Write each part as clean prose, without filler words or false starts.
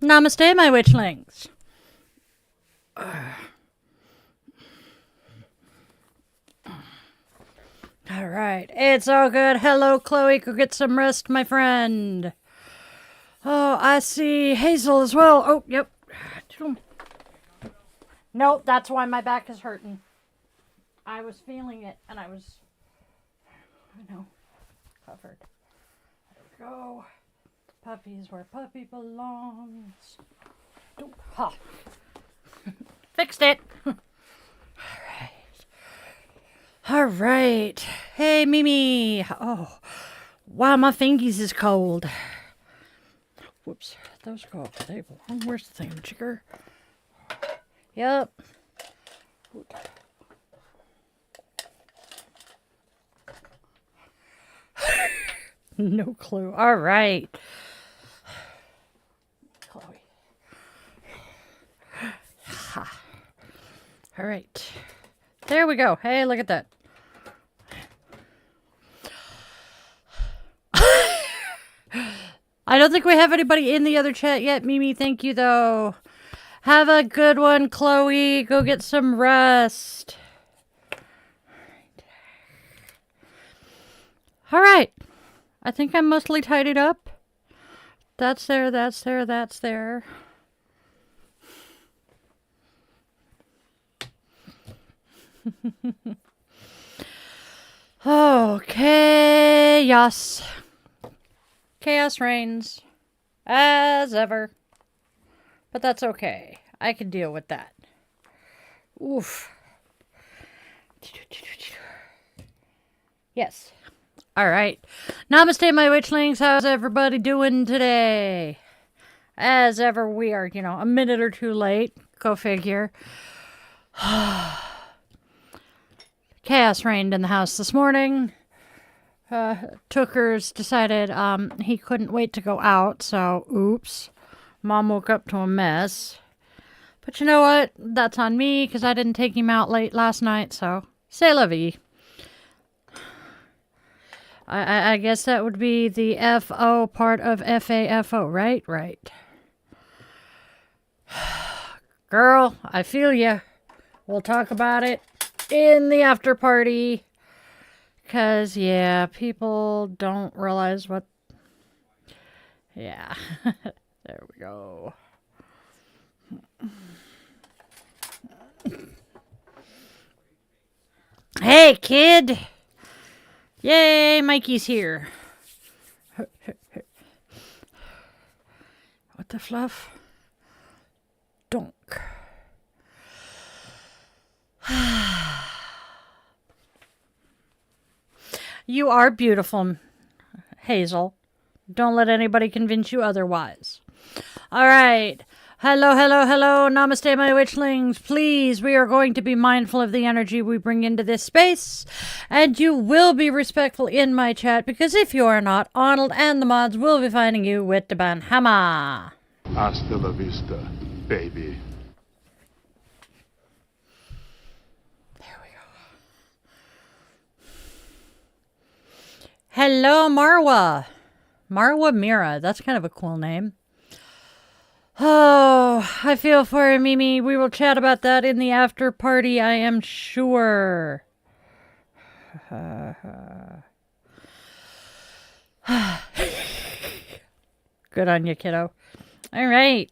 Namaste, my witchlings. All right, it's all good. Hello, Chloe. Go get some rest, my friend. Oh, I see Hazel as well. Oh, yep. Nope, that's why my back is hurting. I was feeling it, and I was, covered. There we go. Puppy's where puppy belongs. Ha. Fixed it. All right. Hey, Mimi. Oh, wow, my fingies is cold. Whoops. Those go off the table. Where's the thing, jigger? Yep. No clue. All right. Chloe. Ha. All right. There we go. Hey, look at that. I don't think we have anybody in the other chat yet, Mimi. Thank you, though. Have a good one, Chloe. Go get some rest. All right. I think I'm mostly tidied up. That's there, that's there, that's there. Okay, yes. Chaos reigns, as ever. But that's okay. I can deal with that. Oof. Yes. All right. Namaste, my witchlings. How's everybody doing today? As ever, we are, a minute or two late. Go figure. Chaos reigned in the house this morning. Tookers decided he couldn't wait to go out, so oops. Mom woke up to a mess. But you know what? That's on me, because I didn't take him out late last night, so c'est la vie. I guess that would be the F-O part of F-A-F-O, right? Right. Girl, I feel ya. We'll talk about it in the after party. Because, yeah, people don't realize what... Yeah. There we go. Hey, kid! Yay, Mikey's here. What the fluff? Donk. You are beautiful, Hazel. Don't let anybody convince you otherwise. All right. Hello, hello, hello. Namaste, my witchlings. Please, we are going to be mindful of the energy we bring into this space. And you will be respectful in my chat, because if you are not, Arnold and the mods will be finding you with the banhammer. Hasta la vista, baby. There we go. Hello, Marwa. Marwa Mira. That's kind of a cool name. Oh, I feel for you, Mimi. We will chat about that in the after party, I am sure. Good on you, kiddo. All right.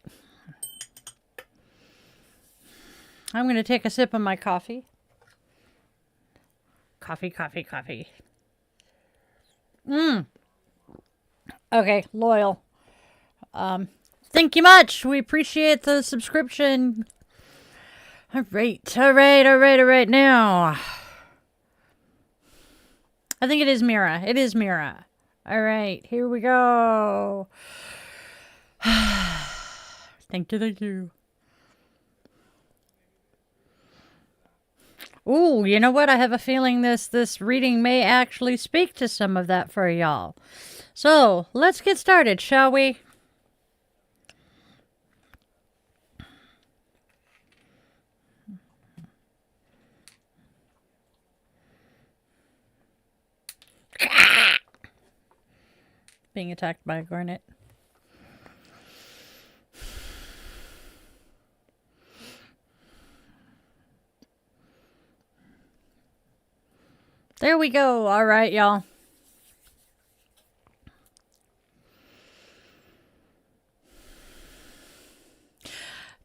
I'm going to take a sip of my coffee. Coffee, coffee, coffee. Okay, loyal. Thank you much. We appreciate the subscription. All right, all right, all right, all right. Now, I think it is Mira. It is Mira. All right, here we go. Thank you, thank you. Ooh, you know what? I have a feeling this reading may actually speak to some of that for y'all. So, let's get started, shall we? Being attacked by a garnet. There we go. All right, y'all.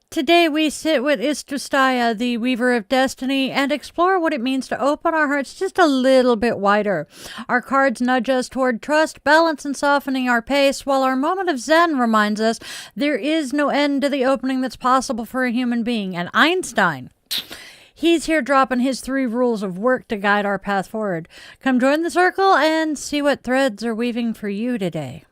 Today we sit with S.3 the Weaver of Destiny, and explore what it means to open our hearts just a little bit wider. Our cards nudge us toward trust, balance, and softening our pace, while our moment of Zen reminds us there is no end to the opening that's possible for a human being. And Einstein, he's here dropping his 3 rules of work to guide our path forward. Come join the circle and see what threads are weaving for you today.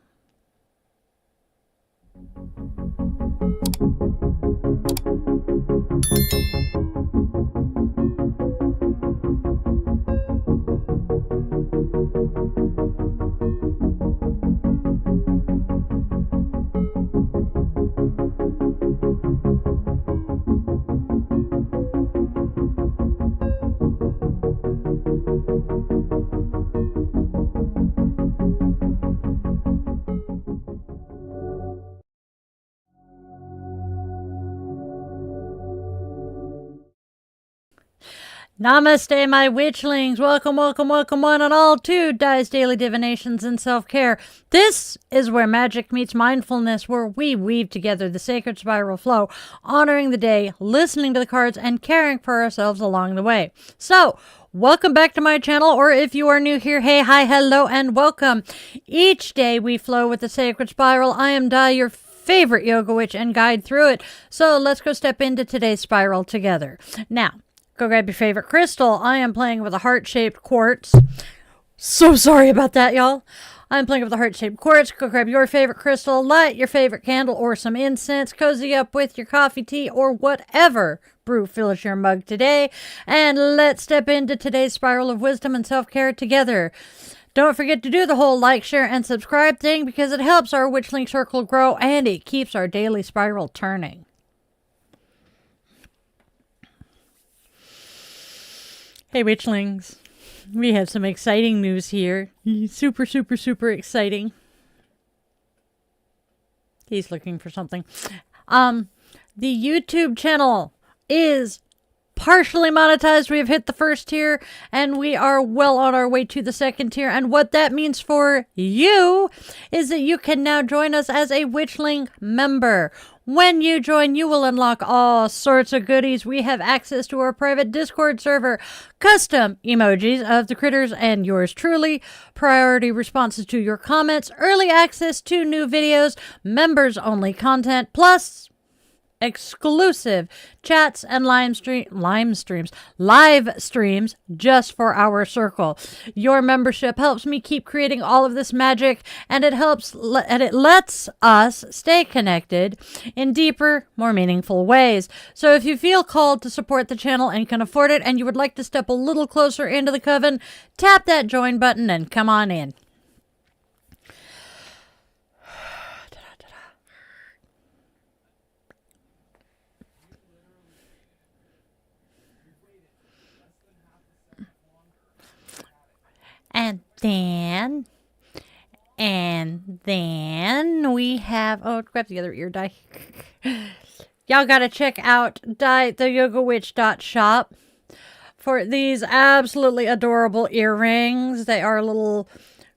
Namaste, my witchlings. Welcome, welcome, welcome one and all to Di's Daily Divinations and Self-Care. This is where magic meets mindfulness, where we weave together the sacred spiral flow, honoring the day, listening to the cards, and caring for ourselves along the way. So, welcome back to my channel, or if you are new here, hey, hi, hello, and welcome. Each day we flow with the sacred spiral. I am Di, your favorite yoga witch, and guide through it. So let's go step into today's spiral together. Now, go grab your favorite crystal. I am playing with a heart-shaped quartz. So sorry about that, y'all. I'm playing with a heart-shaped quartz. Go grab your favorite crystal, light your favorite candle or some incense, cozy up with your coffee, tea, or whatever brew fills your mug today, and let's step into today's spiral of wisdom and self-care together. Don't forget to do the whole like, share, and subscribe thing, because it helps our Witchling circle grow and it keeps our daily spiral turning. Hey Witchlings, we have some exciting news here. Super, super, super exciting. He's looking for something. The YouTube channel is partially monetized. We have hit the first tier and we are well on our way to the second tier. And what that means for you is that you can now join us as a Witchling member. When you join, you will unlock all sorts of goodies. We have access to our private Discord server, custom emojis of the critters and yours truly, priority responses to your comments, early access to new videos, members-only content, plus exclusive chats and live streams just for our circle. Your membership helps me keep creating all of this magic, and it lets us stay connected in deeper, more meaningful ways. So if you feel called to support the channel and can afford it, and you would like to step a little closer into the coven, tap that join button and come on in. And then we have, oh, grab the other ear die. Y'all gotta check out theyogawitch.shop for these absolutely adorable earrings. They are little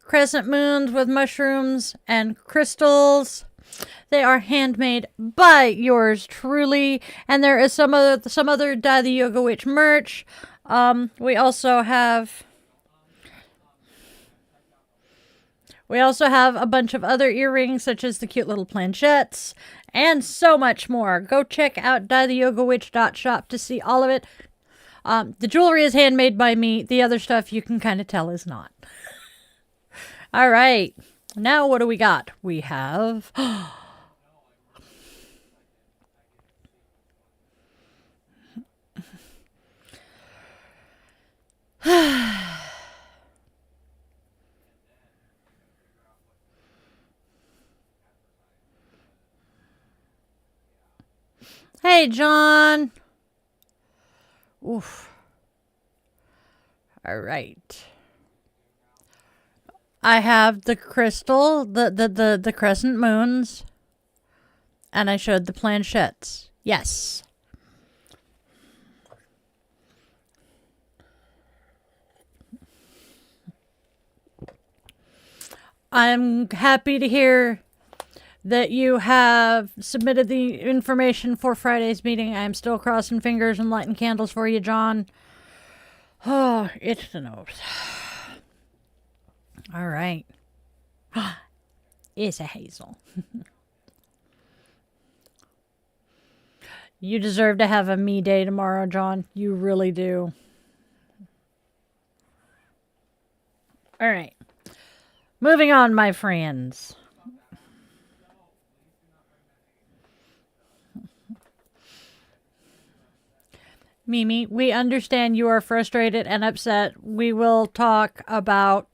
crescent moons with mushrooms and crystals. They are handmade by yours truly, and there is some other Di the Yoga Witch merch. We also have a bunch of other earrings, such as the cute little planchettes, and so much more. Go check out theyogawitch.shop to see all of it. The jewelry is handmade by me. The other stuff you can kind of tell is not. All right. Now what do we got? We have... Hey, John. Oof. All right. I have the crystal, the crescent moons, and I showed the planchettes. Yes. I'm happy to hear that you have submitted the information for Friday's meeting. I'm still crossing fingers and lighting candles for you, John. Oh, it's the nose. All right. It's a Hazel. You deserve to have a me day tomorrow, John. You really do. All right. Moving on, my friends. Mimi, we understand you are frustrated and upset. We will talk about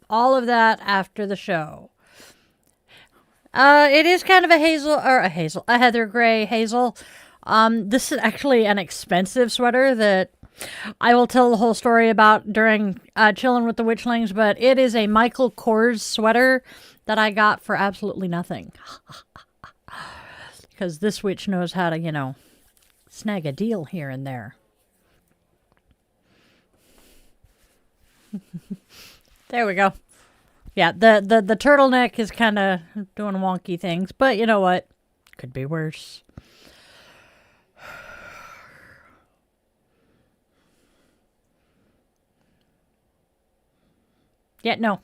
all of that after the show. It is kind of a heather gray hazel. This is actually an expensive sweater that I will tell the whole story about during Chilling with the Witchlings, but it is a Michael Kors sweater that I got for absolutely nothing. Because this witch knows how to, snag a deal here and there. There we go. Yeah, the turtleneck is kind of doing wonky things, but you know what? Could be worse. Yeah, no.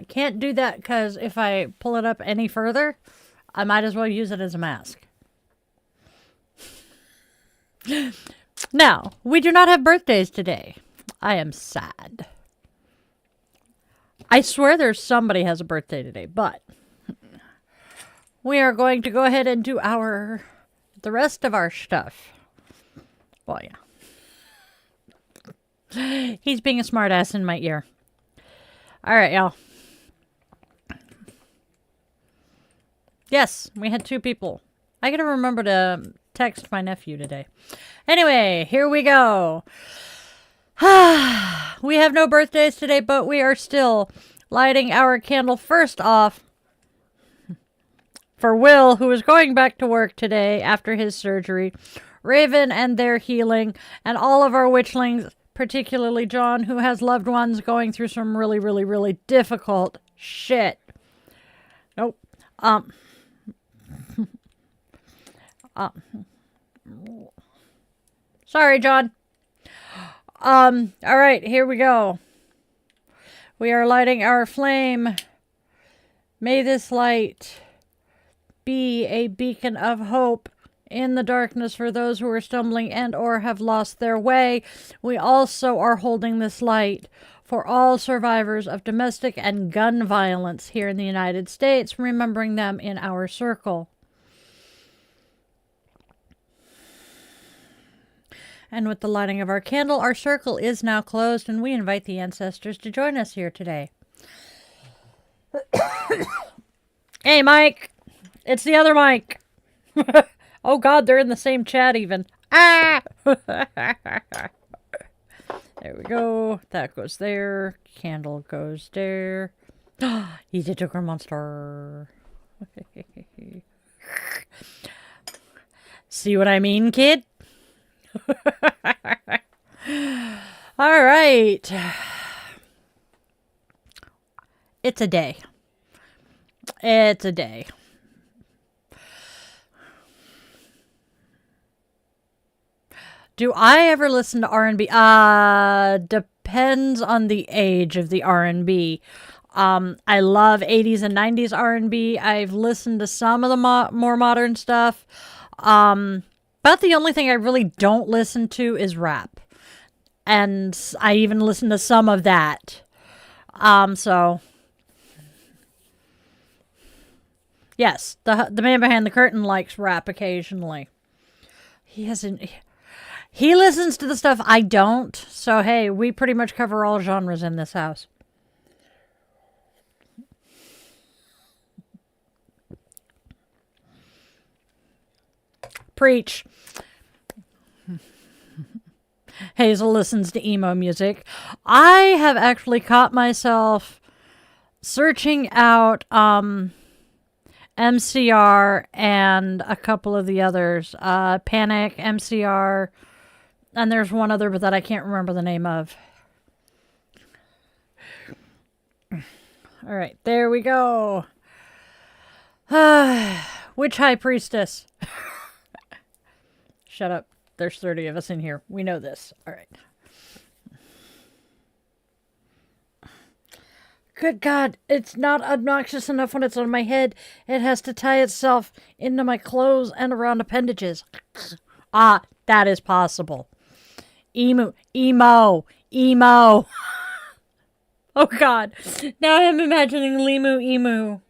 Can't do that because if I pull it up any further, I might as well use it as a mask. Now, we do not have birthdays today. I am sad. I swear there's somebody has a birthday today, but we are going to go ahead and do the rest of our stuff. Well, yeah. He's being a smartass in my ear. All right, y'all. Yes, we had 2 people. I gotta remember to text my nephew today. Anyway, here we go. We have no birthdays today, but we are still lighting our candle first off for Will, who is going back to work today after his surgery, Raven and their healing, and all of our witchlings, particularly John, who has loved ones going through some really, really, really difficult shit. Nope. Sorry, John. All right, here we go. We are lighting our flame. May this light be a beacon of hope in the darkness for those who are stumbling and or have lost their way. We also are holding this light for all survivors of domestic and gun violence here in the United States, remembering them in our circle. And with the lighting of our candle, our circle is now closed, and we invite the ancestors to join us here today. Hey, Mike. It's the other Mike. Oh, God, they're in the same chat even. Ah! There we go. That goes there. Candle goes there. He's a Joker monster. See what I mean, kid? All right. It's a day. It's a day. Do I ever listen to R&B? Depends on the age of the R&B. I love 80s and 90s R&B. I've listened to some of the more modern stuff. But the only thing I really don't listen to is rap. And I even listen to some of that. So yes, the man behind the curtain likes rap occasionally. He listens to the stuff I don't. So hey, we pretty much cover all genres in this house. Preach. Hazel listens to emo music. I have actually caught myself searching out MCR and a couple of the others. Panic, MCR, and there's one other but that I can't remember the name of. All right, there we go. Witch High Priestess. Shut up. There's 30 of us in here. We know this. All right. Good God, it's not obnoxious enough when it's on my head. It has to tie itself into my clothes and around appendages. Ah, that is possible. Emo. Oh God, now I'm imagining Limu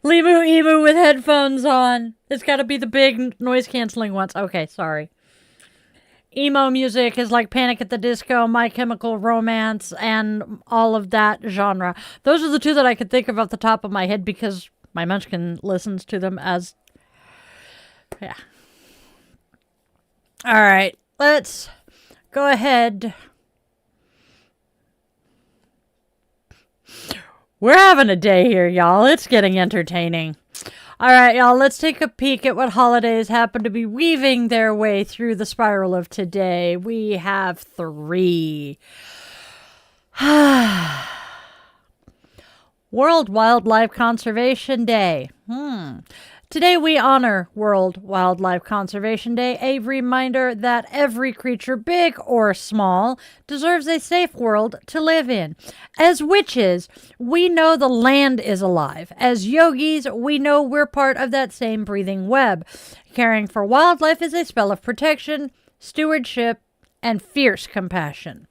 Emu with headphones on. It's got to be the big noise-canceling ones. Okay, sorry. Emo music is like Panic at the Disco, My Chemical Romance, and all of that genre. Those are the two that I could think of off the top of my head because my munchkin listens to them as... Yeah. All right, let's go ahead. We're having a day here, y'all. It's getting entertaining. All right, y'all, let's take a peek at what holidays happen to be weaving their way through the spiral of today. We have 3. World Wildlife Conservation Day. Today we honor World Wildlife Conservation Day, a reminder that every creature, big or small, deserves a safe world to live in. As witches, we know the land is alive. As yogis, we know we're part of that same breathing web. Caring for wildlife is a spell of protection, stewardship, and fierce compassion.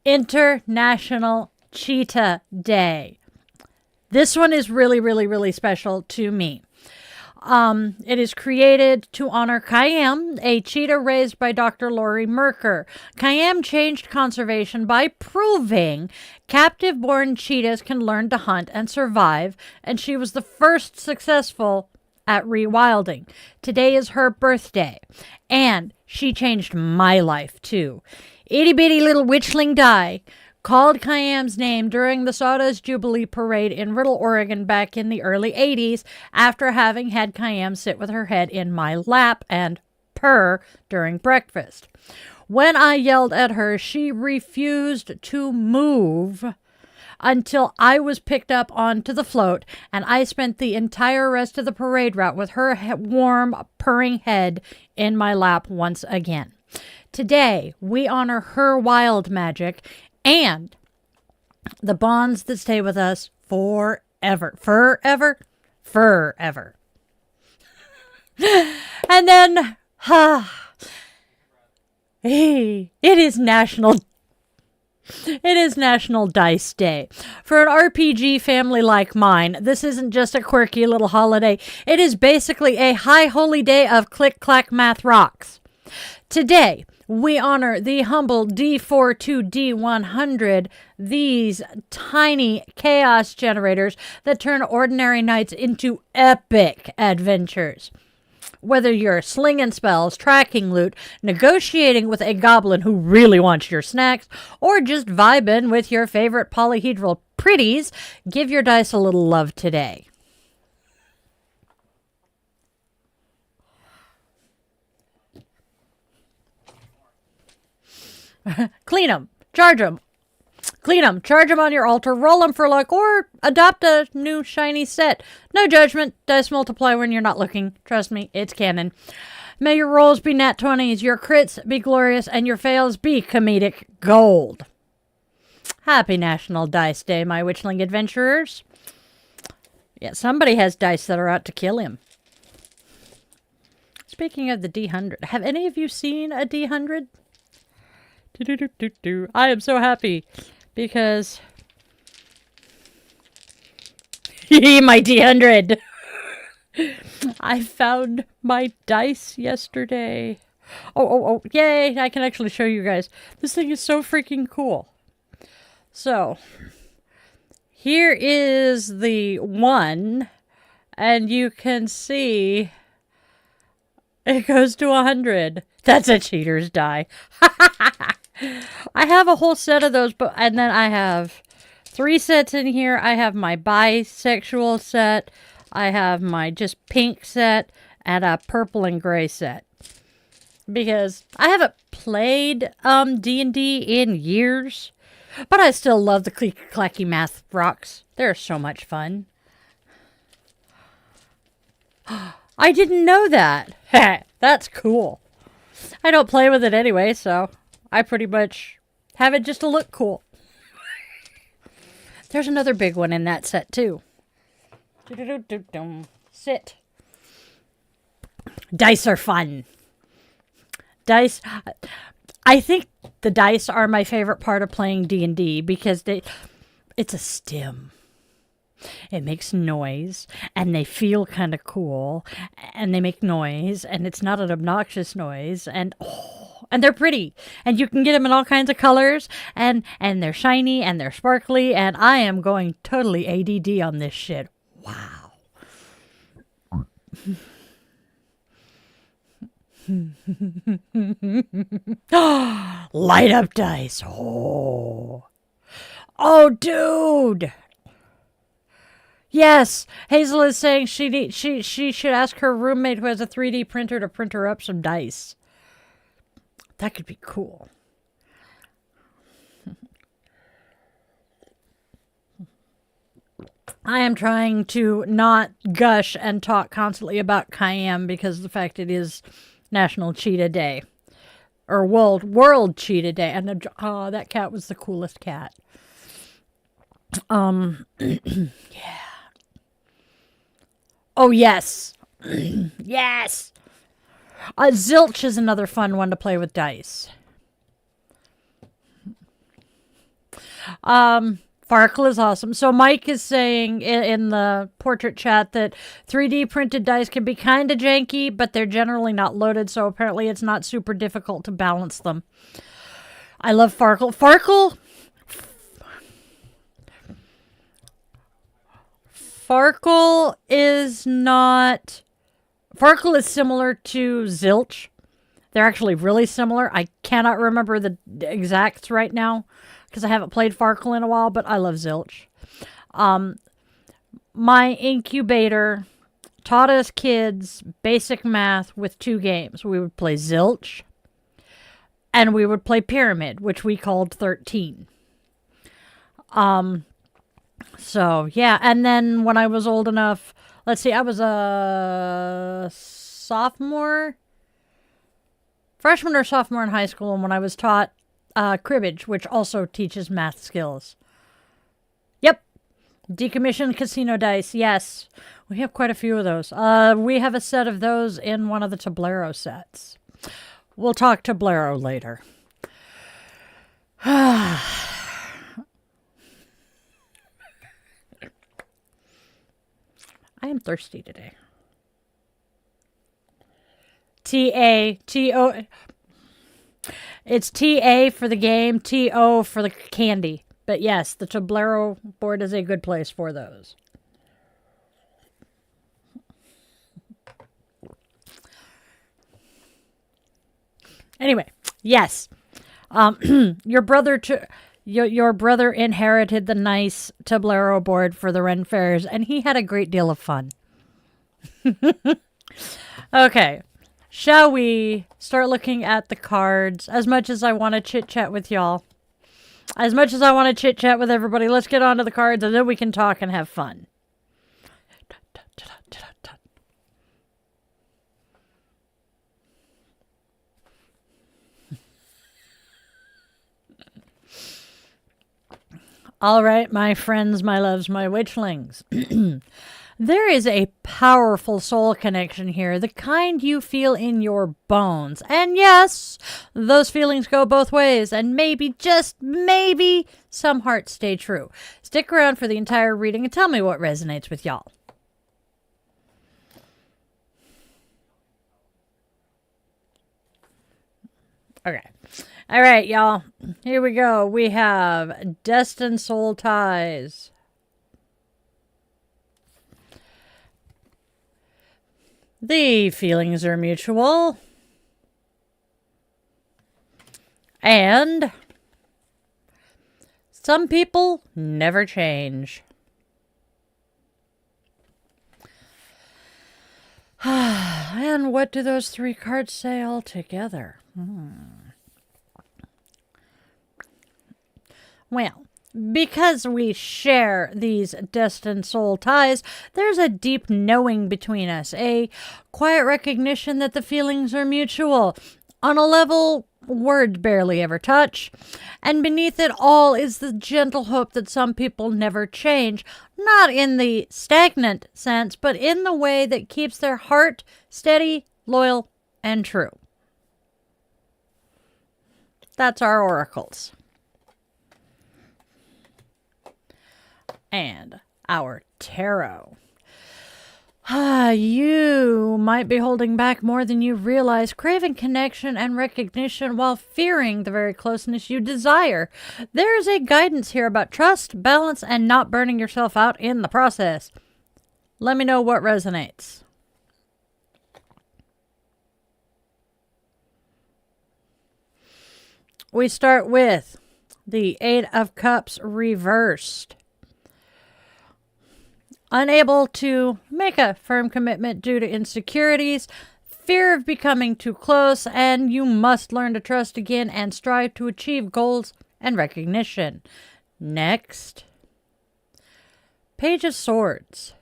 International Cheetah Day. This one is really, really, really special to me. It is created to honor Khayyam, a cheetah raised by Dr. Lori Merker. Khayyam changed conservation by proving captive-born cheetahs can learn to hunt and survive, and she was the first successful at rewilding. Today is her birthday, and she changed my life, too. Itty-bitty little witchling Di called Khayyam's name during the Sawdust Jubilee Parade in Riddle, Oregon back in the early 80s after having had Khayyam sit with her head in my lap and purr during breakfast. When I yelled at her, she refused to move until I was picked up onto the float, and I spent the entire rest of the parade route with her warm, purring head in my lap once again. Today, we honor her wild magic and the bonds that stay with us forever. Forever. And then, it is National Dice Day. For an RPG family like mine, this isn't just a quirky little holiday. It is basically a high holy day of click-clack math rocks. Today, we honor the humble D42D100, these tiny chaos generators that turn ordinary nights into epic adventures. Whether you're slinging spells, tracking loot, negotiating with a goblin who really wants your snacks, or just vibing with your favorite polyhedral pretties, give your dice a little love today. Clean them, charge them. Clean them, charge them on your altar, roll them for luck, or adopt a new shiny set. No judgment, dice multiply when you're not looking. Trust me, it's canon. May your rolls be nat 20s, your crits be glorious, and your fails be comedic gold. Happy National Dice Day, my witchling adventurers. Yeah, somebody has dice that are out to kill him. Speaking of the D100, have any of you seen a D100? I am so happy because my D100. I found my dice yesterday. Oh, yay. I can actually show you guys. This thing is so freaking cool. So, here is the one, and you can see it goes to 100. That's a cheater's die. I have a whole set of those, and then I have 3 sets in here. I have my bisexual set, I have my just pink set, and a purple and gray set. because I haven't played D&D in years, but I still love the clicky-clacky math rocks. They're so much fun. I didn't know that. That's cool. I don't play with it anyway, so I pretty much have it just to look cool. There's another big one in that set, too. Sit. Dice are fun. Dice. I think the dice are my favorite part of playing D&D because it's a stim. It makes noise, and they feel kind of cool, and they make noise, and it's not an obnoxious noise, and they're pretty, and you can get them in all kinds of colors, and they're shiny, and they're sparkly, and I am going totally ADD on this shit. Wow. Light up dice. Oh, dude. Yes, Hazel is saying she should ask her roommate who has a 3D printer to print her up some dice. That could be cool. I am trying to not gush and talk constantly about Cayenne because of the fact it is National Cheetah Day. Or World Cheetah Day. And that cat was the coolest cat. Yeah. Oh, yes. Yes. Zilch is another fun one to play with dice. Farkle is awesome. So Mike is saying in the portrait chat that 3D printed dice can be kind of janky, but they're generally not loaded, so apparently it's not super difficult to balance them. I love Farkle. Farkle is similar to Zilch. They're actually really similar. I cannot remember the exacts right now because I haven't played Farkle in a while, but I love Zilch. My incubator taught us kids basic math with 2 games. We would play Zilch and we would play Pyramid, which we called 13. So, yeah, and then when I was old enough, let's see, I was a freshman or sophomore in high school, and when I was taught cribbage, which also teaches math skills. Yep, decommissioned casino dice, yes. We have quite a few of those. We have a set of those in one of the Tablero sets. We'll talk Tablero later. I am thirsty today. T-A-T-O. It's T-A for the game, T-O for the candy. But yes, the Tablero board is a good place for those. Anyway, yes. Your brother inherited the nice Tablero board for the Ren Fairs, and he had a great deal of fun. Okay. Shall we start looking at the cards? As much as I want to chit-chat with y'all. As much as I want to chit-chat with everybody, let's get on to the cards, and then we can talk and have fun. All right, my friends, my loves, my witchlings. There is a powerful soul connection here, the kind you feel in your bones. And yes, those feelings go both ways, and maybe, just maybe, some hearts stay true. Stick around for the entire reading and tell me what resonates with y'all. Okay. All right, y'all. Here we go. We have Destined Soul Ties. The feelings are mutual. And some people never change. And what do those 3 cards say all together? Well, because we share these destined soul ties, there's a deep knowing between us, a quiet recognition that the feelings are mutual, on a level words barely ever touch. And beneath it all is the gentle hope that some people never change, not in the stagnant sense, but in the way that keeps their heart steady, loyal, and true. That's our oracles. And our tarot. You might be holding back more than you realize, craving connection and recognition while fearing the very closeness you desire. There's a guidance here about trust, balance, and not burning yourself out in the process. Let me know what resonates. We start with the 8 of Cups reversed. Unable to make a firm commitment due to insecurities, fear of becoming too close, and you must learn to trust again and strive to achieve goals and recognition. Next, Page of Swords.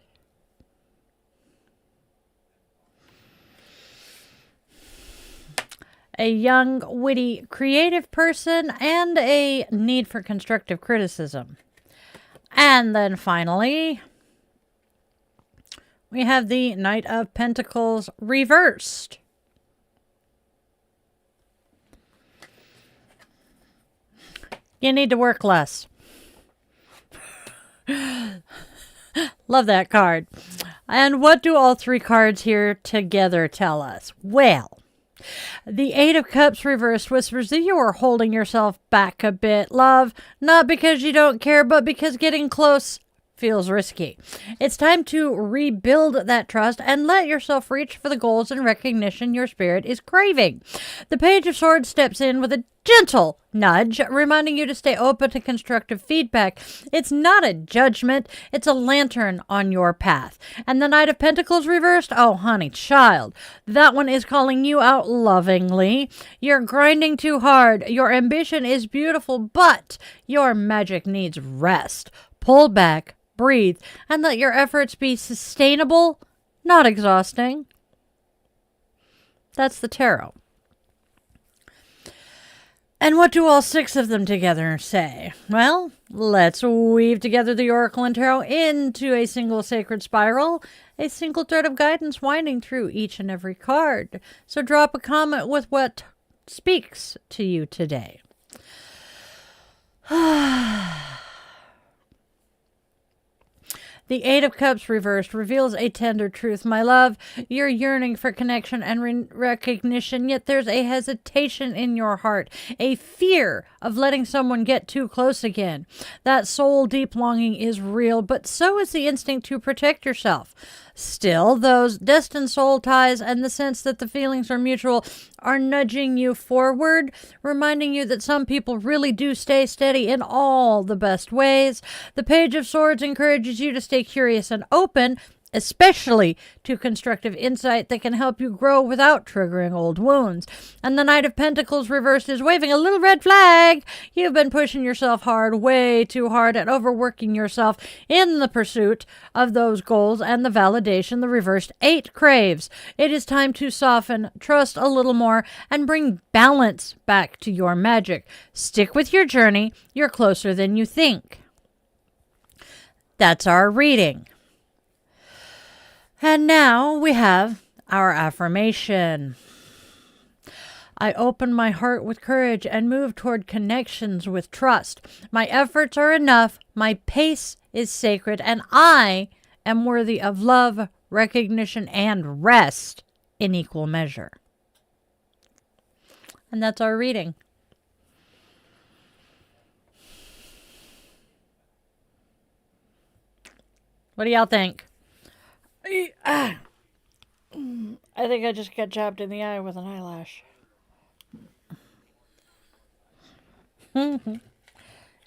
A young, witty, creative person and a need for constructive criticism. And then finally, we have the Knight of Pentacles reversed. You need to work less. Love that card. And what do all 3 cards here together tell us? Well, the 8 of Cups reversed whispers that you are holding yourself back a bit, love, not because you don't care, but because getting close feels risky. It's time to rebuild that trust and let yourself reach for the goals and recognition your spirit is craving. The Page of Swords steps in with a gentle nudge, reminding you to stay open to constructive feedback. It's not a judgment, it's a lantern on your path. And the Knight of Pentacles reversed, oh honey child, that one is calling you out lovingly. You're grinding too hard. Your ambition is beautiful, but your magic needs rest. Pull back, breathe, and let your efforts be sustainable, not exhausting. That's the tarot. And what do all 6 of them together say? Well, let's weave together the Oracle and Tarot into a single sacred spiral, a single thread of guidance winding through each and every card. So drop a comment with what speaks to you today. The 8 of Cups reversed reveals a tender truth. My love, you're yearning for connection and recognition, yet there's a hesitation in your heart, a fear of letting someone get too close again. That soul deep longing is real, but so is the instinct to protect yourself. Still, those destined soul ties and the sense that the feelings are mutual are nudging you forward, reminding you that some people really do stay steady in all the best ways. The Page of Swords encourages you to stay curious and open, especially to constructive insight that can help you grow without triggering old wounds. And the Knight of Pentacles reversed is waving a little red flag. You've been pushing yourself hard, way too hard, and overworking yourself in the pursuit of those goals and the validation the reversed 8 craves. It is time to soften, trust a little more, and bring balance back to your magic. Stick with your journey. You're closer than you think. That's our reading. And now we have our affirmation. I open my heart with courage and move toward connections with trust. My efforts are enough. My pace is sacred, and I am worthy of love, recognition, and rest in equal measure. And that's our reading. What do y'all think? I think I just got jabbed in the eye with an eyelash. All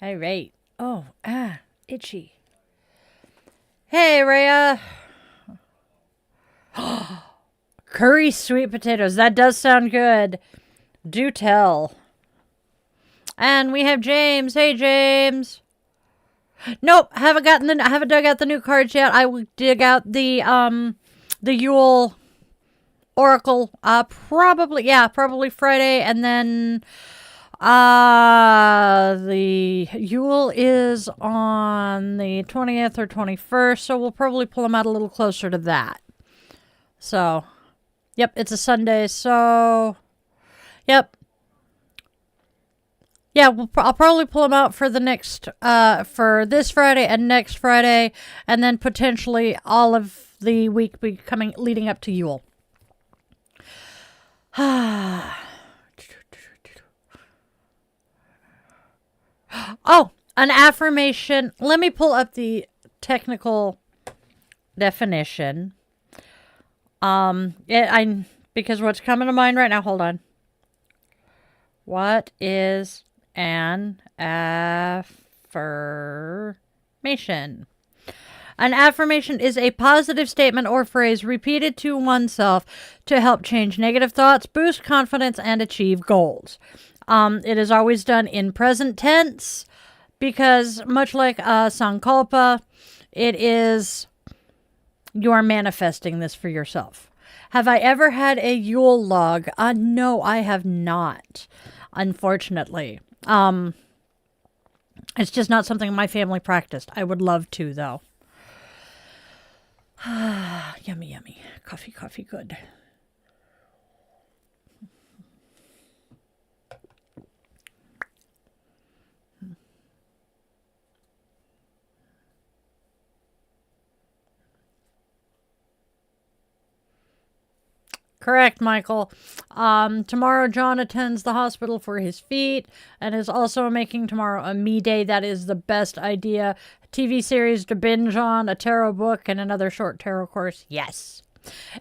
right. Oh, itchy. Hey, Rhea. Curry sweet potatoes. That does sound good. Do tell. And we have James. Hey, James. Nope, I haven't dug out the new cards yet. I will dig out the Yule Oracle probably Friday, and then the Yule is on the 20th or 21st, so we'll probably pull them out a little closer to that. So, yep, it's a Sunday, so yep. Yeah, I'll probably pull them out for the next, for this Friday and next Friday, and then potentially all of the week leading up to Yule. Oh, an affirmation. Let me pull up the technical definition. Because what's coming to mind right now, hold on. What is an affirmation? An affirmation is a positive statement or phrase repeated to oneself to help change negative thoughts, boost confidence, and achieve goals. It is always done in present tense because, much like Sankalpa, you are manifesting this for yourself. Have I ever had a Yule log? No, I have not, unfortunately. It's just not something my family practiced. I would love to, though. Yummy, yummy. Coffee, good. Correct, Michael. Tomorrow, John attends the hospital for his feet and is also making tomorrow a me day. That is the best idea. A TV series to binge on, a tarot book, and another short tarot course. Yes.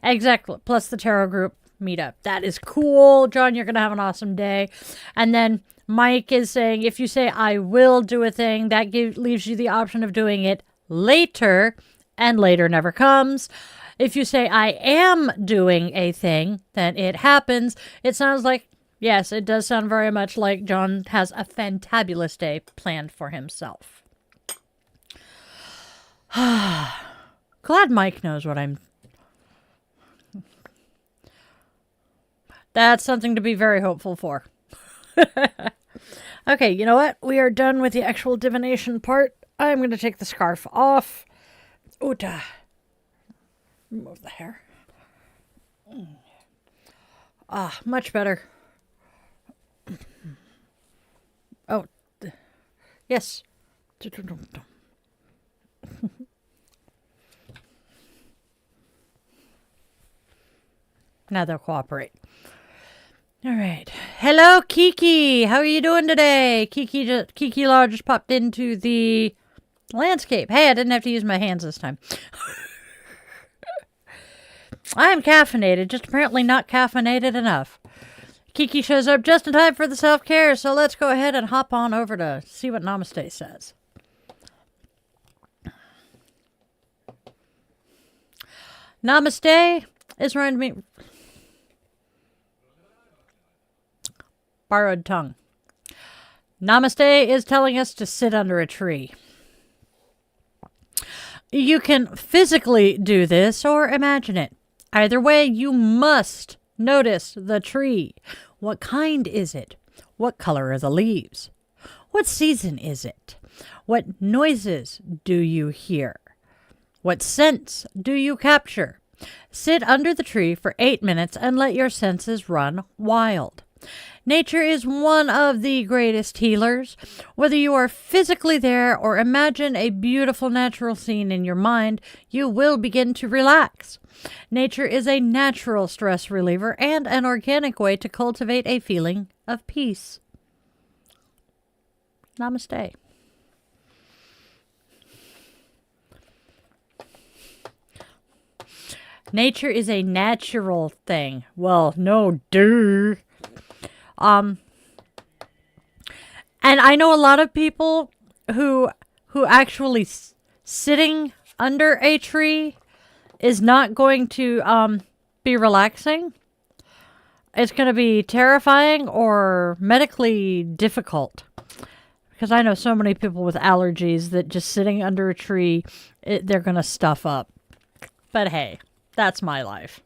Exactly. Plus the tarot group meetup. That is cool. John, you're going to have an awesome day. And then Mike is saying, if you say, I will do a thing, that leaves you the option of doing it later, and later never comes. If you say, I am doing a thing, then it happens. It sounds like, yes, it does sound very much like John has a fantabulous day planned for himself. Glad Mike knows what I'm... That's something to be very hopeful for. Okay, you know what? We are done with the actual divination part. I'm going to take the scarf off. Oota. Remove the hair. Much better. Oh, yes. Now they'll cooperate. All right. Hello, Kiki. How are you doing today? Kiki Law just popped into the landscape. Hey, I didn't have to use my hands this time. I am caffeinated, just apparently not caffeinated enough. Kiki shows up just in time for the self-care, so let's go ahead and hop on over to see what Namaste says. Namaste is reminding me... Borrowed tongue. Namaste is telling us to sit under a tree. You can physically do this or imagine it. Either way, you must notice the tree. What kind is it? What color are the leaves? What season is it? What noises do you hear? What scents do you capture? Sit under the tree for 8 minutes and let your senses run wild. Nature is one of the greatest healers. Whether you are physically there or imagine a beautiful natural scene in your mind, you will begin to relax. Nature is a natural stress reliever and an organic way to cultivate a feeling of peace. Namaste. Nature is a natural thing. Well, no, duh. And I know a lot of people who actually sitting under a tree is not going to be relaxing. It's going to be terrifying or medically difficult. Because I know so many people with allergies that just sitting under a tree, they're going to stuff up. But hey, that's my life.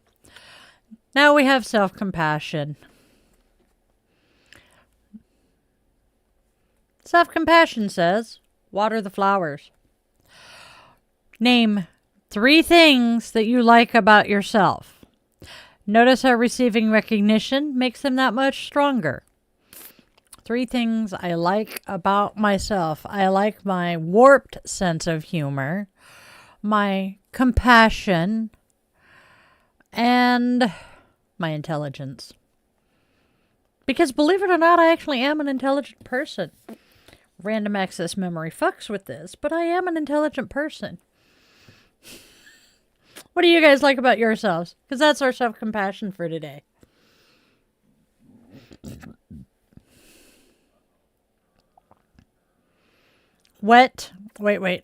Now we have self-compassion. Self-compassion says, water the flowers. Name 3 things that you like about yourself. Notice how receiving recognition makes them that much stronger. 3 things I like about myself. I like my warped sense of humor, my compassion, and my intelligence. Because believe it or not, I actually am an intelligent person. Random access memory fucks with this, but I am an intelligent person. What do you guys like about yourselves? Because that's our self-compassion for today. Wet. Wait.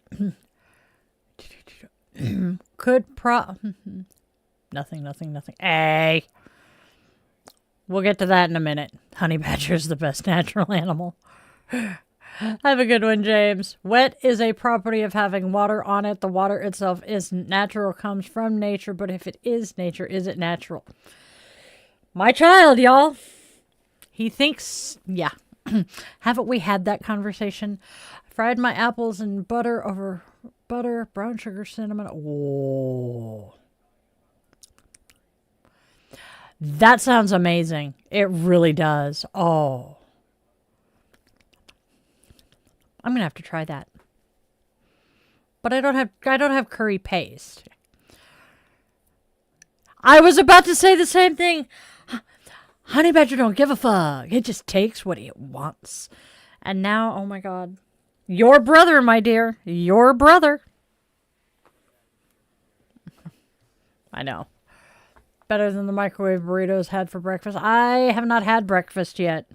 Nothing. Hey. We'll get to that in a minute. Honey badger is the best natural animal. Have a good one, James. Wet is a property of having water on it. The water itself isn't natural, comes from nature, but if it is nature, is it natural? My child, y'all. He thinks, yeah. Haven't we had that conversation? I fried my apples in butter over butter, brown sugar, cinnamon. Whoa. That sounds amazing. It really does. Oh. I'm going to have to try that. But I don't have curry paste. I was about to say the same thing. Honey badger don't give a fuck. It just takes what it wants. And now, oh my God. Your brother, my dear. Your brother. I know. Better than the microwave burritos had for breakfast. I have not had breakfast yet.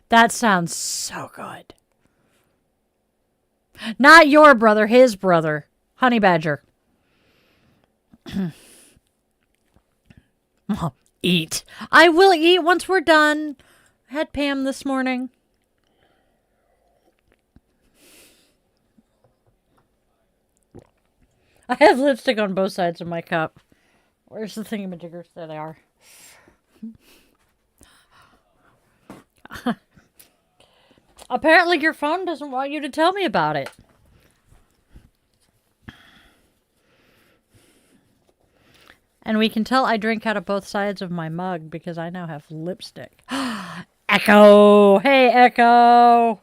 That sounds so good. Not your brother, his brother. Honey badger. Eat. I will eat once we're done. I had Pam this morning. I have lipstick on both sides of my cup. Where's the thingamajiggers? There they are. Apparently your phone doesn't want you to tell me about it. And we can tell I drink out of both sides of my mug because I now have lipstick. Echo! Hey, Echo! Echo.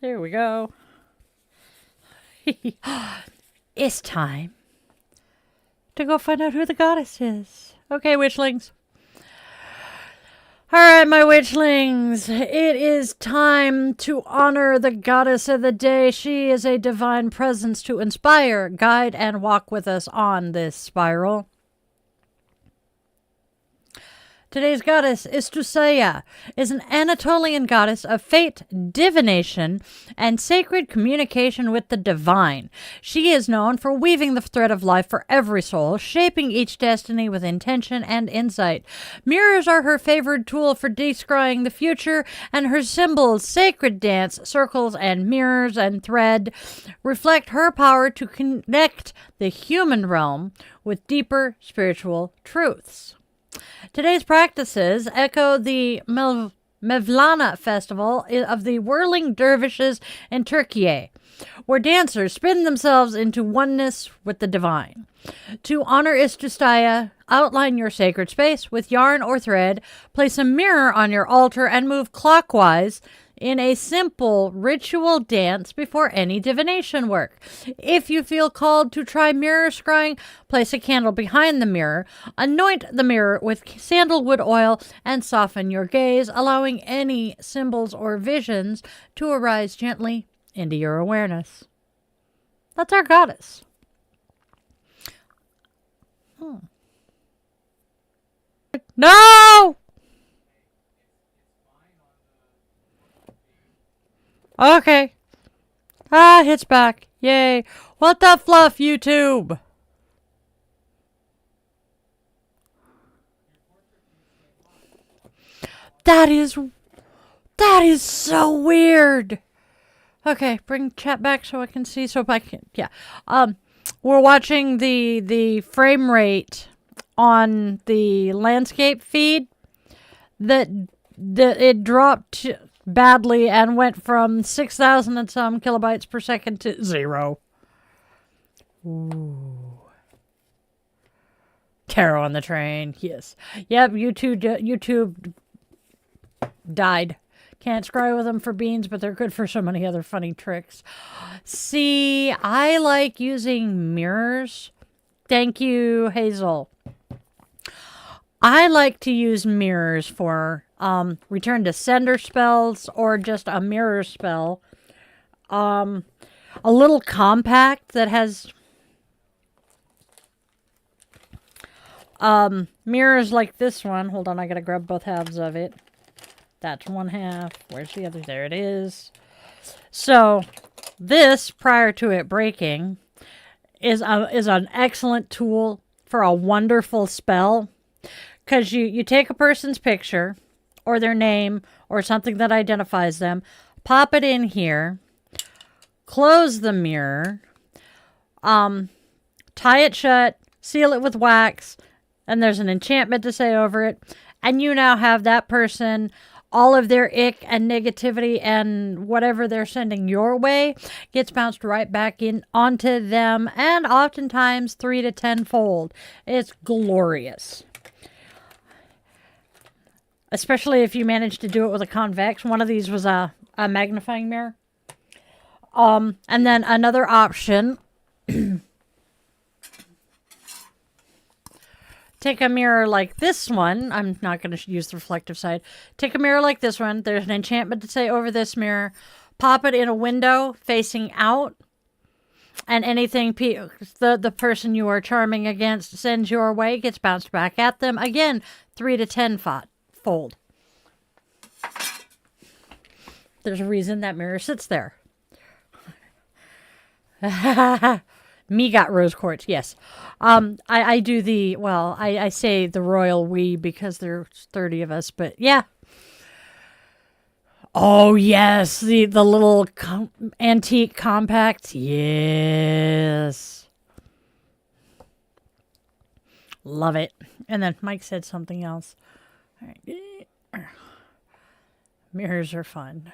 There we go. It's time to go find out who the goddess is. Okay, witchlings. All right, my witchlings, it is time to honor the goddess of the day. She is a divine presence to inspire, guide, and walk with us on this spiral. Today's goddess, Istusaya, is an Anatolian goddess of fate, divination, and sacred communication with the divine. She is known for weaving the thread of life for every soul, shaping each destiny with intention and insight. Mirrors are her favored tool for descrying the future, and her symbols, sacred dance, circles, and mirrors and thread, reflect her power to connect the human realm with deeper spiritual truths. Today's practices echo the Mevlana festival of the whirling dervishes in Turkey, where dancers spin themselves into oneness with the divine. To honor Istustaya, outline your sacred space with yarn or thread, place a mirror on your altar, and move clockwise in a simple ritual dance before any divination work. If you feel called to try mirror scrying, place a candle behind the mirror, anoint the mirror with sandalwood oil, and soften your gaze, allowing any symbols or visions to arise gently into your awareness. That's our goddess. No! Okay. Ah, it's back. Yay. What the fluff, YouTube? That is so weird. Okay, bring chat back so I can see. So if I can, yeah. We're watching the frame rate on the landscape feed that it dropped badly and went from 6,000 and some kilobytes per second to 0. Ooh. Tarot on the train. Yes. Yep. YouTube died. Can't scry with them for beans, but they're good for so many other funny tricks. See, I like using mirrors. Thank you, Hazel. I like to use mirrors for return to sender spells or just a mirror spell. A little compact that has mirrors like this one. Hold on, I gotta grab both halves of it. That's one half. Where's the other? There it is. So this, prior to it breaking, is an excellent tool for a wonderful spell. Because you take a person's picture or their name or something that identifies them, pop it in here, close the mirror, tie it shut, seal it with wax, and there's an enchantment to say over it. And you now have that person, all of their ick and negativity and whatever they're sending your way gets bounced right back in onto them, and oftentimes 3 to 10 fold. It's glorious. Especially if you manage to do it with a convex. One of these was a magnifying mirror. And then another option. Take a mirror like this one. I'm not going to use the reflective side. Take a mirror like this one. There's an enchantment to say over this mirror. Pop it in a window facing out. And anything the person you are charming against sends your way gets bounced back at them. Again, 3 to 10 fold. There's a reason that mirror sits there. Me got rose quartz, yes. I do the, well, I say the royal we because there's 30 of us, but yeah. Oh, yes, the little antique compact, yes. Love it. And then Mike said something else. All right. Mirrors are fun.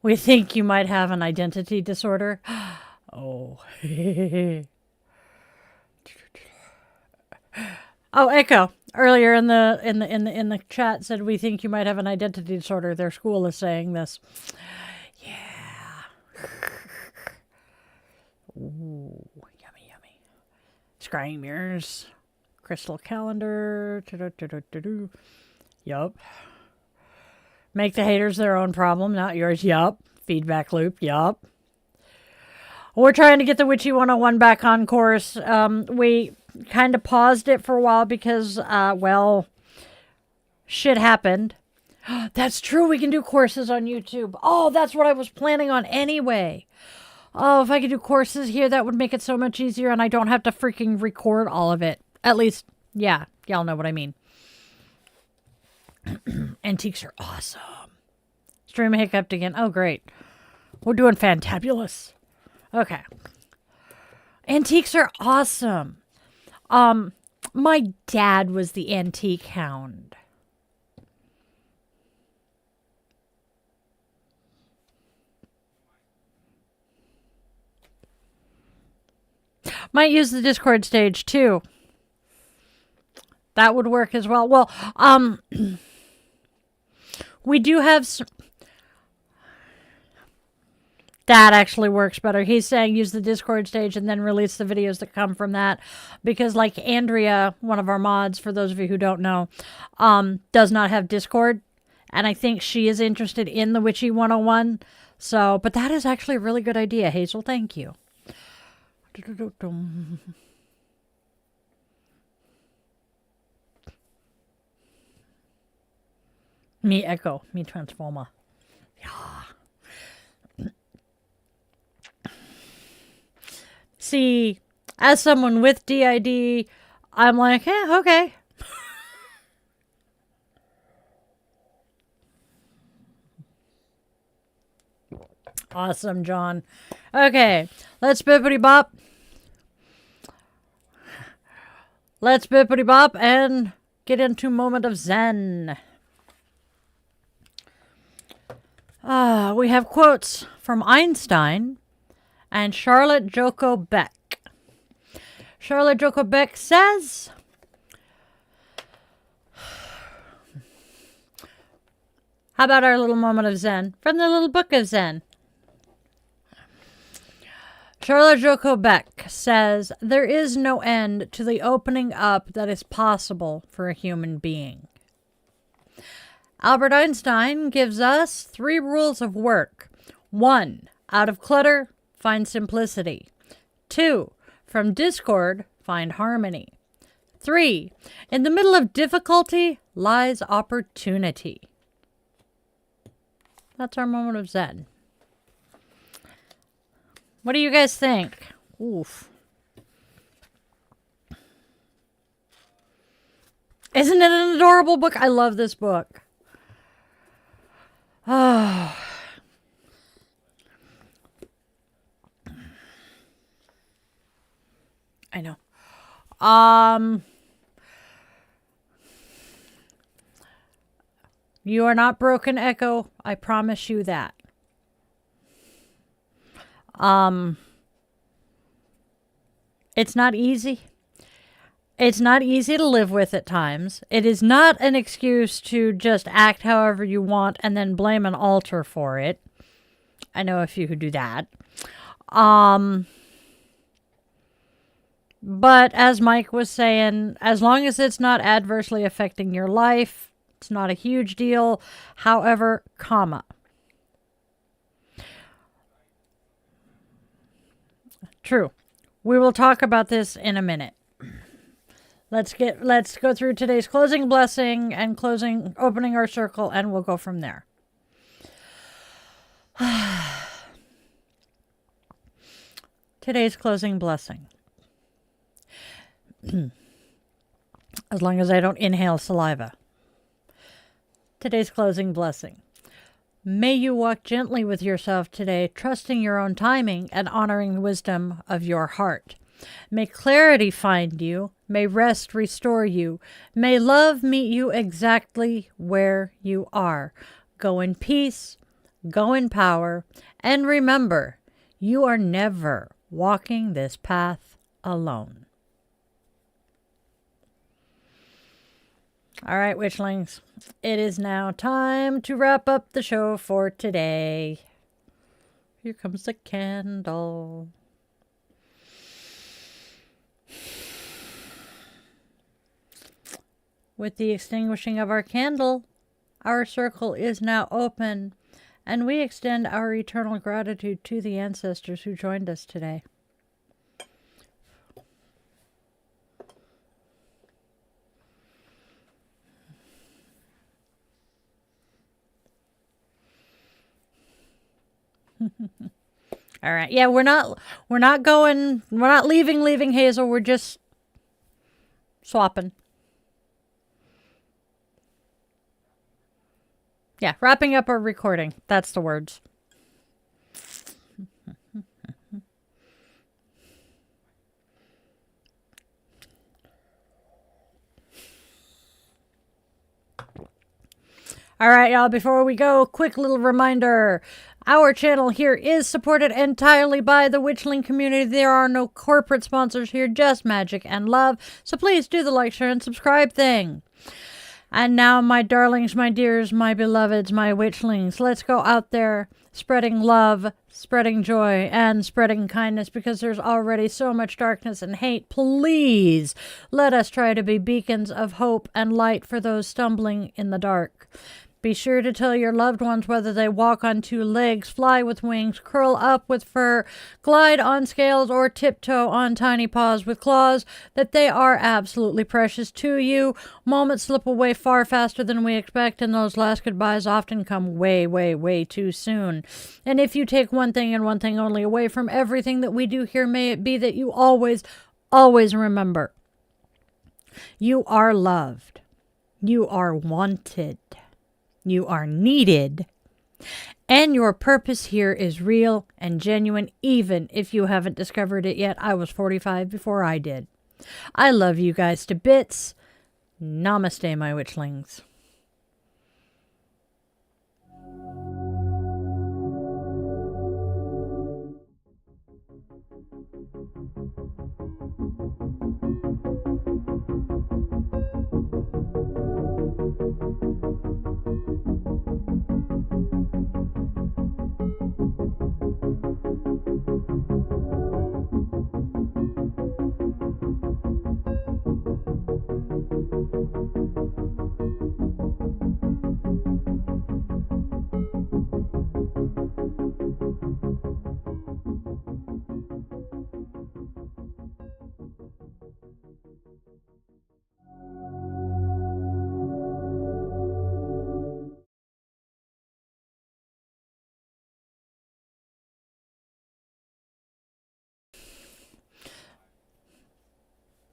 We think you might have an identity disorder. Oh. Oh, Echo earlier in the chat said we think you might have an identity disorder. Their school is saying this. Yeah. Ooh, yummy. Scrying mirrors, crystal calendar. Yup. Make the haters their own problem, not yours. Yup. Feedback loop. Yup. We're trying to get the Witchy 101 back on course. We kind of paused it for a while because, well, shit happened. That's true. We can do courses on YouTube. Oh, that's what I was planning on anyway. Oh, if I could do courses here, that would make it so much easier and I don't have to freaking record all of it. At least, yeah, y'all know what I mean. Antiques are awesome. Stream hiccuped again. Oh, great. We're doing fantabulous. Okay. Antiques are awesome. My dad was the antique hound. Might use the Discord stage too. That would work as well. Well, we do have that actually works better. He's saying use the Discord stage and then release the videos that come from that. Because like Andrea, one of our mods, for those of you who don't know, does not have Discord. And I think she is interested in the Witchy 101. So, but that is actually a really good idea, Hazel. Thank you. Me Echo. Me Transformer. Yeah. See, as someone with DID, I'm like, okay. Awesome, John. Okay, let's bippity bop. Let's bippity bop and get into moment of Zen. We have quotes from Einstein and Charlotte Joko Beck. Charlotte Joko Beck says, how about our little moment of Zen from the Little Book of Zen? Charlotte Joko Beck says, there is no end to the opening up that is possible for a human being. Albert Einstein gives us 3 rules of work. 1, out of clutter, find simplicity. 2, from discord, find harmony. 3, in the middle of difficulty lies opportunity. That's our moment of Zen. What do you guys think? Oof. Isn't it an adorable book? I love this book. Oh. I know. You are not broken, Echo. I promise you that. It's not easy. It's not easy to live with at times. It is not an excuse to just act however you want and then blame an altar for it. I know a few who do that. But as Mike was saying, as long as it's not adversely affecting your life, it's not a huge deal. However, True. We will talk about this in a minute. Let's go through today's closing blessing and opening our circle, and we'll go from there. Today's closing blessing. As long as I don't inhale saliva. Today's closing blessing. May you walk gently with yourself today, trusting your own timing and honoring the wisdom of your heart. May clarity find you. May rest restore you. May love meet you exactly where you are. Go in peace, go in power, and remember, you are never walking this path alone. All right, Witchlings, it is now time to wrap up the show for today. Here comes the candle. With the extinguishing of our candle, our circle is now open, and we extend our eternal gratitude to the ancestors who joined us today. All right. Yeah, we're not leaving Hazel. We're just swapping. Yeah, wrapping up our recording. That's the words. All right, y'all, before we go, quick little reminder. Our channel here is supported entirely by the Witchling community. There are no corporate sponsors here, just magic and love. So please do the like, share, and subscribe thing. And now, my darlings, my dears, my beloveds, my Witchlings, let's go out there spreading love, spreading joy, and spreading kindness, because there's already so much darkness and hate. Please let us try to be beacons of hope and light for those stumbling in the dark. Be sure to tell your loved ones whether they walk on two legs, fly with wings, curl up with fur, glide on scales, or tiptoe on tiny paws with claws that they are absolutely precious to you. Moments slip away far faster than we expect, and those last goodbyes often come way, way, way too soon. And if you take one thing and one thing only away from everything that we do here, may it be that you always, always remember, you are loved. You are wanted. You are needed, and your purpose here is real and genuine, even if you haven't discovered it yet. I was 45 before I did. I love you guys to bits. Namaste, my witchlings.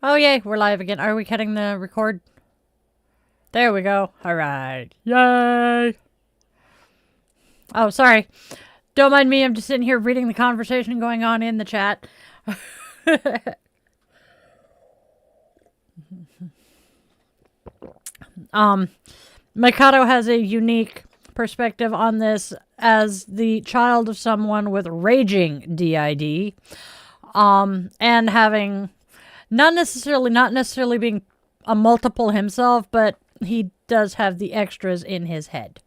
Oh, yay, we're live again. Are we cutting the record? There we go. All right. Yay. Oh, sorry. Don't mind me. I'm just sitting here reading the conversation going on in the chat. Mikado has a unique perspective on this as the child of someone with raging DID, and having not necessarily being a multiple himself, but he does have the extras in his head.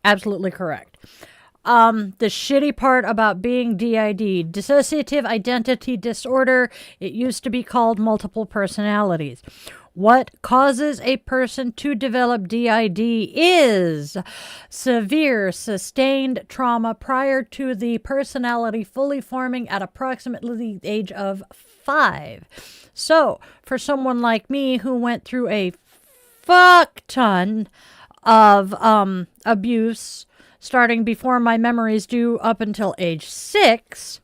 Absolutely correct. The shitty part about being DID, dissociative identity disorder, it used to be called multiple personalities. What causes a person to develop DID is severe sustained trauma prior to the personality fully forming at approximately the age of 5. So, for someone like me who went through a fuck ton of abuse starting before my memories do up until age 6,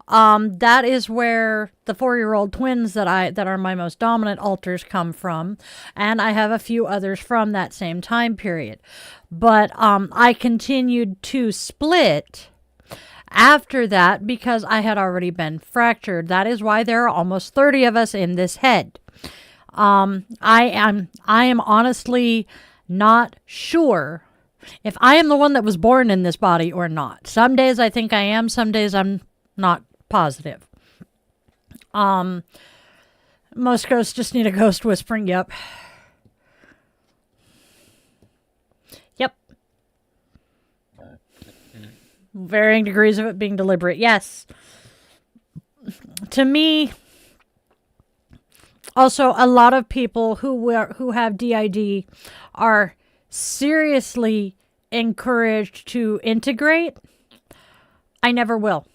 that is where the 4-year-old twins that are my most dominant alters come from, and I have a few others from that same time period. But I continued to split after that because I had already been fractured. That is why there are almost 30 of us in this head. I am honestly not sure if I am the one that was born in this body or not. Some days I think I am, some days I'm not positive. Most ghosts just need a ghost whispering. Yep. Varying degrees of it being deliberate. Yes. To me, also, a lot of people who have DID are seriously encouraged to integrate. I never will.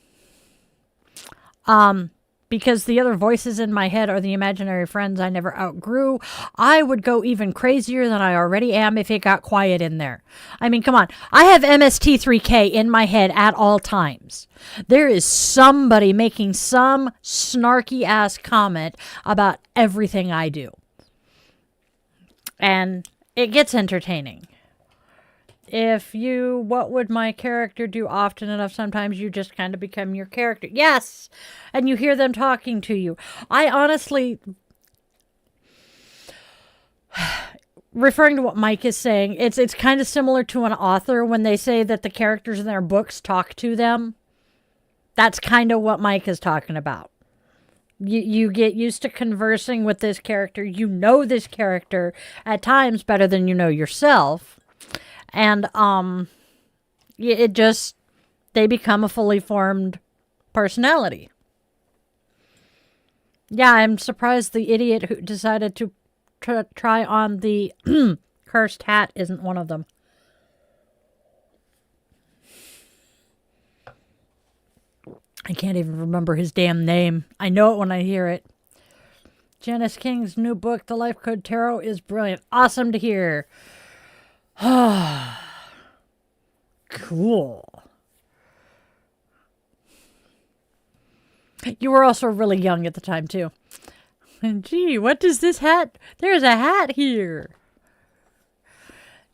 Because the other voices in my head are the imaginary friends I never outgrew. I would go even crazier than I already am if it got quiet in there. I mean, come on. I have MST3K in my head at all times. There is somebody making some snarky ass comment about everything I do. And it gets entertaining. What would my character do often enough? Sometimes you just kind of become your character. Yes! And you hear them talking to you. I honestly, referring to what Mike is saying, it's kind of similar to an author when they say that the characters in their books talk to them. That's kind of what Mike is talking about. You get used to conversing with this character. You know this character at times better than you know yourself. And they become a fully formed personality. Yeah, I'm surprised the idiot who decided to try on the cursed hat isn't one of them. I can't even remember his damn name. I know it when I hear it. Janice King's new book, The Life Code Tarot, is brilliant. Awesome to hear. Cool. You were also really young at the time, too. And gee, what does this hat? There's a hat here.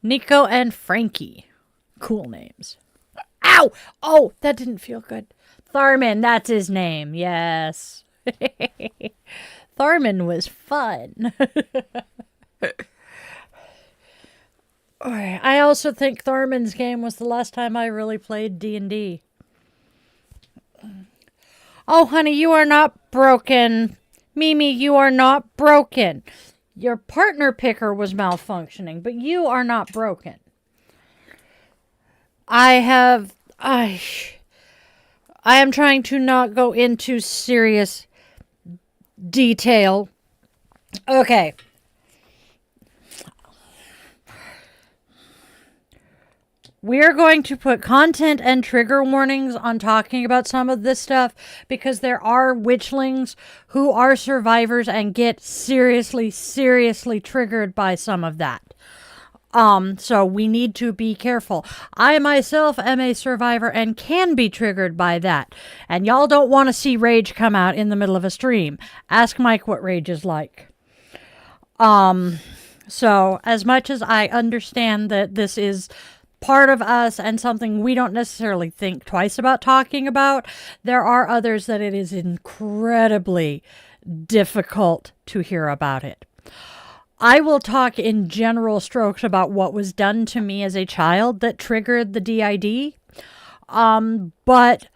Nico and Frankie. Cool names. Ow! Oh, that didn't feel good. Tharman, that's his name. Yes. Tharman was fun. I also think Tharman's game was the last time I really played D&D. Oh, honey, you are not broken. Mimi, you are not broken. Your partner picker was malfunctioning, but you are not broken. I am trying to not go into serious detail. Okay. We are going to put content and trigger warnings on talking about some of this stuff because there are witchlings who are survivors and get seriously, seriously triggered by some of that. So we need to be careful. I myself am a survivor and can be triggered by that. And y'all don't want to see rage come out in the middle of a stream. Ask Mike what rage is like. So as much as I understand that this is part of us and something we don't necessarily think twice about talking about, there are others that it is incredibly difficult to hear about it. I will talk in general strokes about what was done to me as a child that triggered the DID. But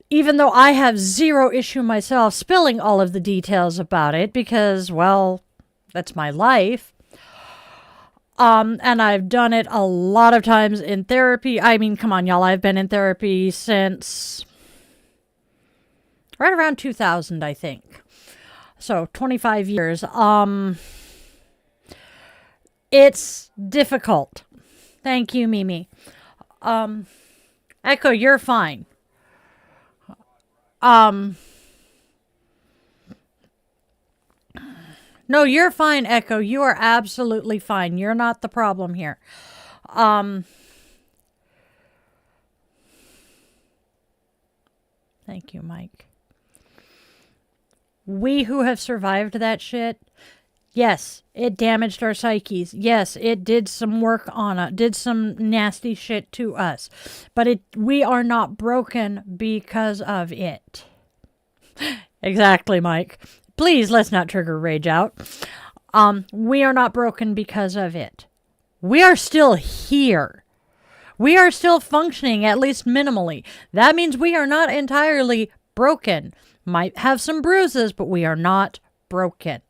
even though I have zero issue myself spilling all of the details about it because, well, that's my life. And I've done it a lot of times in therapy. I mean, come on, y'all. I've been in therapy since right around 2000, I think. So 25 years. It's difficult. Thank you, Mimi. Echo, you're fine. No, you're fine, Echo. You are absolutely fine. You're not the problem here. Thank you, Mike. We who have survived that shit, yes, it damaged our psyches. Yes, it did some work on it, did some nasty shit to us. But we are not broken because of it. Exactly, Mike. Please, let's not trigger rage out. We are not broken because of it. We are still here. We are still functioning, at least minimally. That means we are not entirely broken. Might have some bruises, but we are not broken.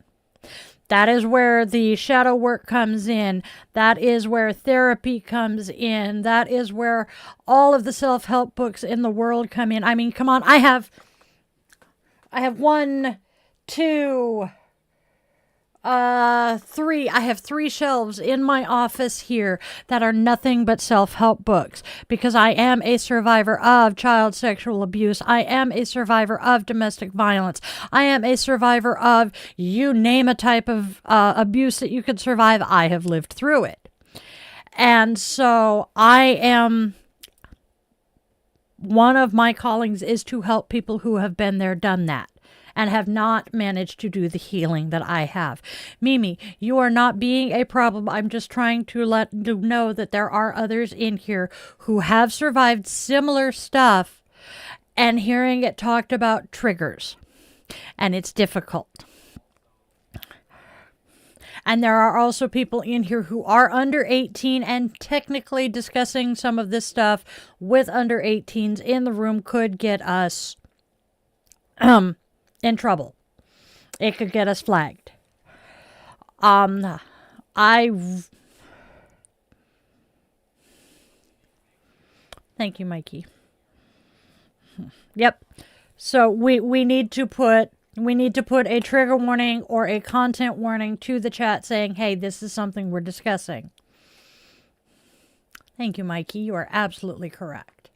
That is where the shadow work comes in. That is where therapy comes in. That is where all of the self-help books in the world come in. I mean, come on. I have 1, 2, 3. I have 3 shelves in my office here that are nothing but self-help books because I am a survivor of child sexual abuse. I am a survivor of domestic violence. I am a survivor of you name a type of abuse that you could survive. I have lived through it. And so one of my callings is to help people who have been there, done that, and have not managed to do the healing that I have. Mimi, you are not being a problem. I'm just trying to let you know that there are others in here who have survived similar stuff, and hearing it talked about triggers. And it's difficult. And there are also people in here who are under 18 and technically discussing some of this stuff with under 18s in the room could get us in trouble. It could get us flagged. Thank you, Mikey. Yep. So we need to put We need to put a trigger warning or a content warning to the chat saying, hey, this is something we're discussing. Thank you, Mikey. You are absolutely correct.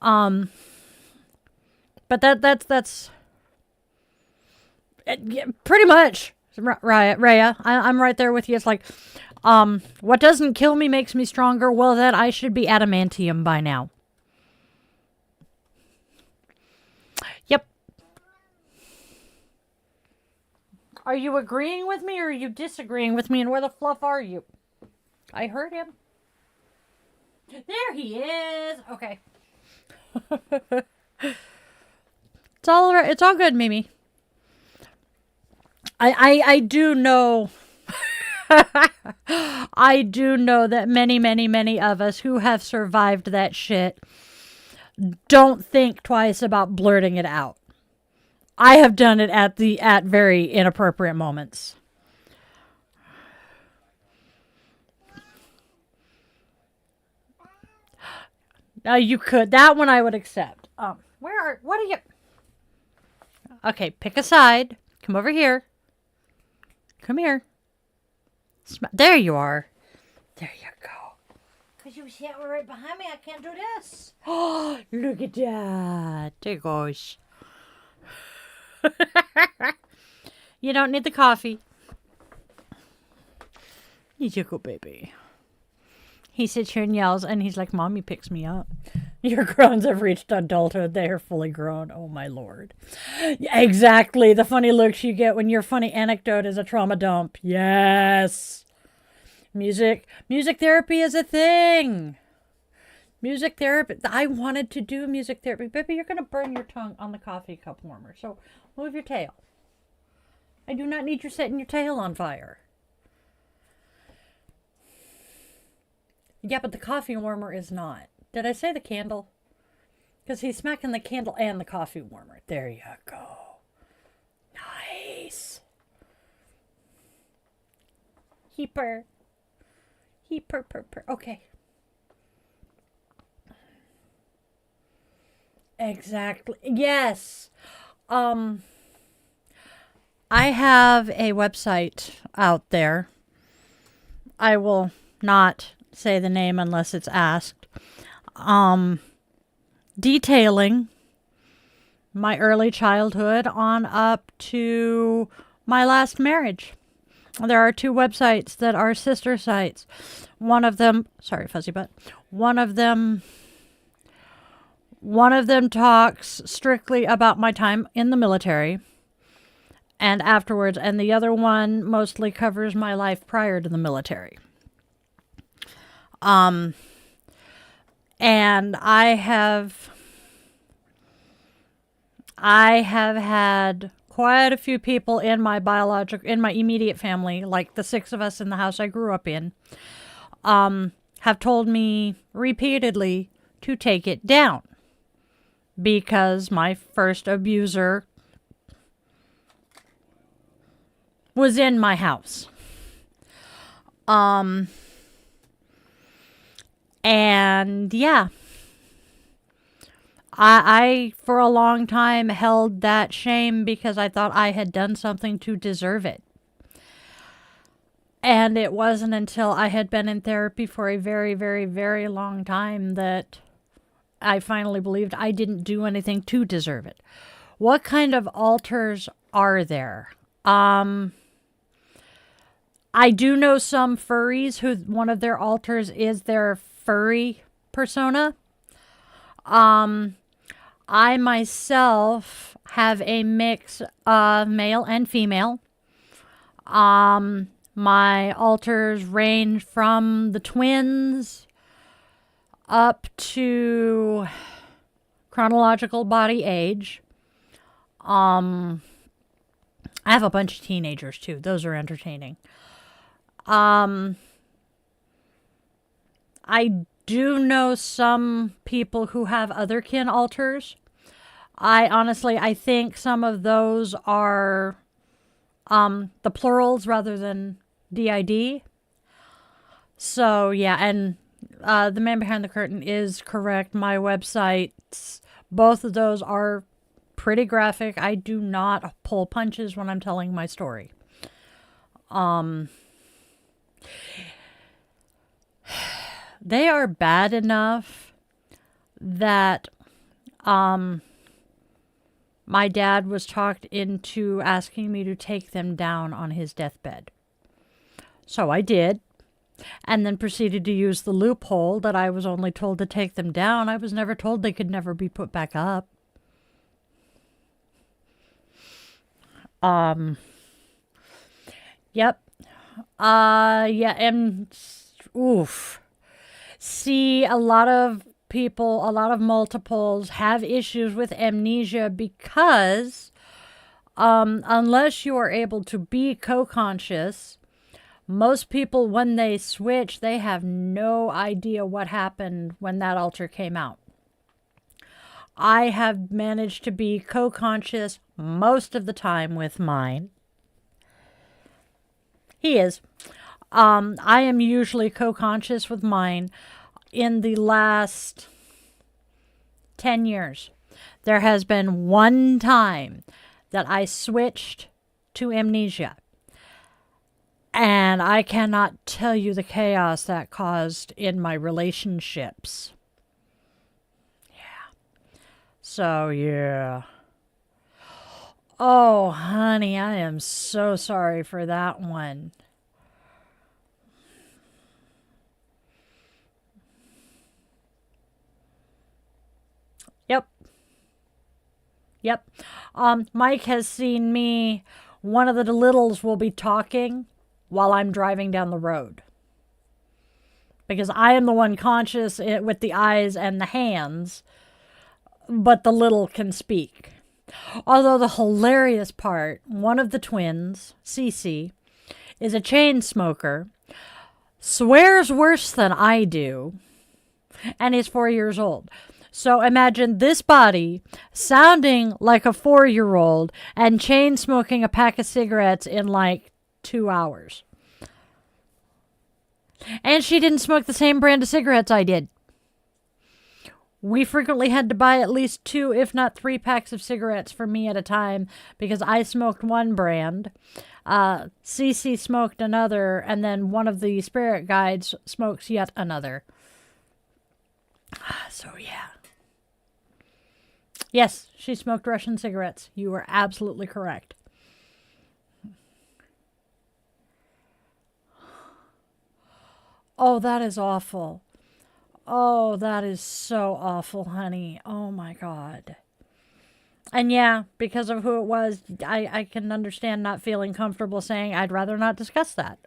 But that's pretty much Raya. I'm right there with you. It's like, what doesn't kill me makes me stronger. Well, then I should be adamantium by now. Yep. Are you agreeing with me or are you disagreeing with me? And where the fluff are you? I heard him. There he is. Okay. It's all right. It's all good, Mimi. I do know. I do know that many of us who have survived that shit don't think twice about blurting it out. I have done it at very inappropriate moments. You could. That one I would accept. What are you? Okay, pick a side. Come over here. Come here. There you are. There you go. Because you sat right behind me, I can't do this. Oh, look at that. There goes. You don't need the coffee. You go, baby. He sits here and yells, and he's like, Mommy picks me up. Your groans have reached adulthood. They are fully grown. Oh, my Lord. Exactly. The funny looks you get when your funny anecdote is a trauma dump. Yes. Music therapy is a thing. Music therapy. I wanted to do music therapy. Baby, you're going to burn your tongue on the coffee cup warmer. So move your tail. I do not need you setting your tail on fire. Yeah, but the coffee warmer is not. Did I say the candle? Because he's smacking the candle and the coffee warmer. There you go. Nice. Heaper. Okay. Exactly. Yes. I have a website out there. I will not say the name unless it's asked. Detailing my early childhood on up to my last marriage. There are 2 websites that are sister sites. One of them, sorry, fuzzy butt. One of them talks strictly about my time in the military and afterwards, and the other one mostly covers my life prior to the military. And I have had quite a few people in my immediate family, like the 6 of us in the house I grew up in, have told me repeatedly to take it down because my first abuser was in my house. And yeah, I for a long time held that shame because I thought I had done something to deserve it. And it wasn't until I had been in therapy for a very, very, very long time that I finally believed I didn't do anything to deserve it. What kind of altars are there? I do know some furries who one of their altars is their furry persona. I myself have a mix of male and female. My altars range from the twins up to chronological body age. I have a bunch of teenagers too. Those are entertaining. I do know some people who have otherkin altars. I think some of those are the plurals rather than DID. So, yeah, and the man behind the curtain is correct. My websites, both of those are pretty graphic. I do not pull punches when I'm telling my story. They are bad enough that my dad was talked into asking me to take them down on his deathbed. So I did, and then proceeded to use the loophole that I was only told to take them down. I was never told they could never be put back up. Yep. Yeah, and oof. See, a lot of people, a lot of multiples have issues with amnesia because unless you are able to be co-conscious, most people, when they switch, they have no idea what happened when that altar came out. I have managed to be co-conscious most of the time with mine. He is. I am usually co-conscious with mine. In the last 10 years, there has been one time that I switched to amnesia. And I cannot tell you the chaos that caused in my relationships. Yeah. So, yeah. Oh, honey, I am so sorry for that one. Yep. Mike has seen me. One of the littles will be talking while I'm driving down the road. Because I am the one conscious with the eyes and the hands, but the little can speak. Although the hilarious part, one of the twins, Cece, is a chain smoker, swears worse than I do, and is 4 years old. So imagine this body sounding like a 4-year-old and chain smoking a pack of cigarettes in like 2 hours. And she didn't smoke the same brand of cigarettes I did. We frequently had to buy at least 2, if not 3 packs of cigarettes for me at a time because I smoked one brand. Cece smoked another, and then one of the spirit guides smokes yet another. So, yeah. Yes, she smoked Russian cigarettes. You were absolutely correct. Oh, that is awful. Oh, that is so awful, honey. Oh, my God. And yeah, because of who it was, I can understand not feeling comfortable saying I'd rather not discuss that.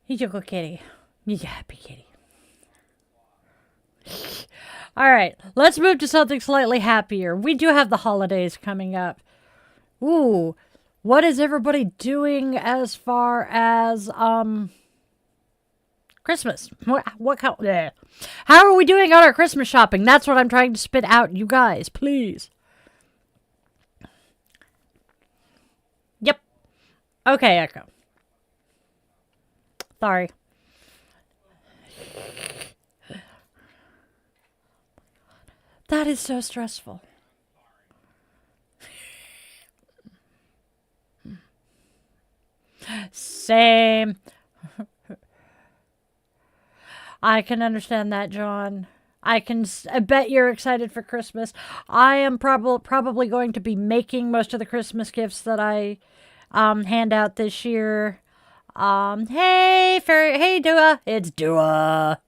You a good kitty. You a happy kitty. All right, let's move to something slightly happier. We do have the holidays coming up. Ooh, what is everybody doing as far as Christmas? How are we doing on our Christmas shopping? That's what I'm trying to spit out, you guys, please. Yep. Okay, Echo. Sorry. That is so stressful. Same. I can understand that, John. I bet you're excited for Christmas. I am probably going to be making most of the Christmas gifts that I hand out this year. Hey, Fairy. Hey, Dua. It's Dua.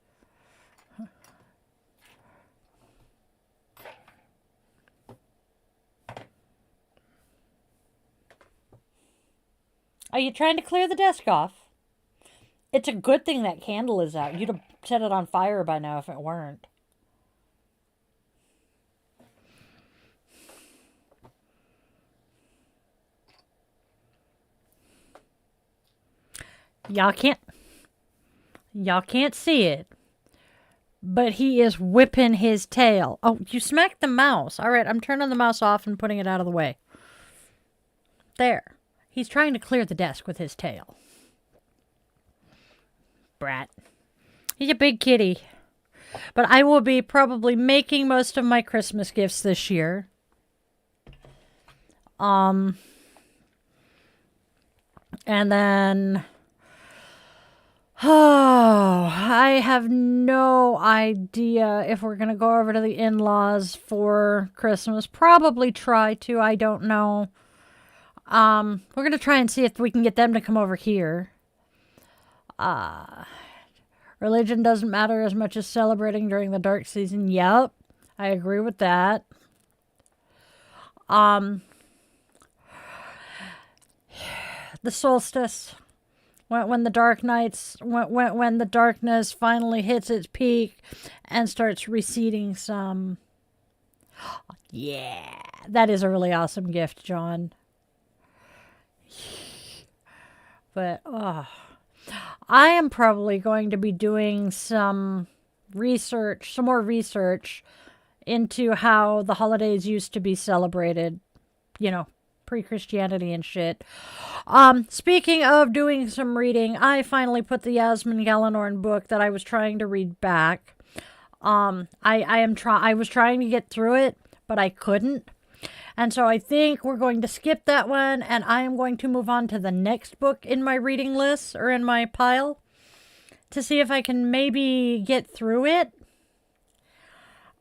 Are you trying to clear the desk off? It's a good thing that candle is out. You'd have set it on fire by now if it weren't. Y'all can't see it, but he is whipping his tail. Oh, you smacked the mouse. All right, I'm turning the mouse off and putting it out of the way. There. He's trying to clear the desk with his tail. Brat. He's a big kitty. But I will be probably making most of my Christmas gifts this year. And then, I have no idea if we're going to go over to the in-laws for Christmas. Probably try to. I don't know. We're going to try and see if we can get them to come over here. Religion doesn't matter as much as celebrating during the dark season. Yep, I agree with that. The solstice, when the dark nights, when the darkness finally hits its peak and starts receding some. Yeah, that is a really awesome gift, John. But, I am probably going to be doing some more research into how the holidays used to be celebrated, pre-Christianity and shit. Speaking of doing some reading, I finally put the Yasmin Galenorn book that I was trying to read back. I was trying to get through it, but I couldn't. And so I think we're going to skip that one, and I am going to move on to the next book in my reading list, or in my pile, to see if I can maybe get through it,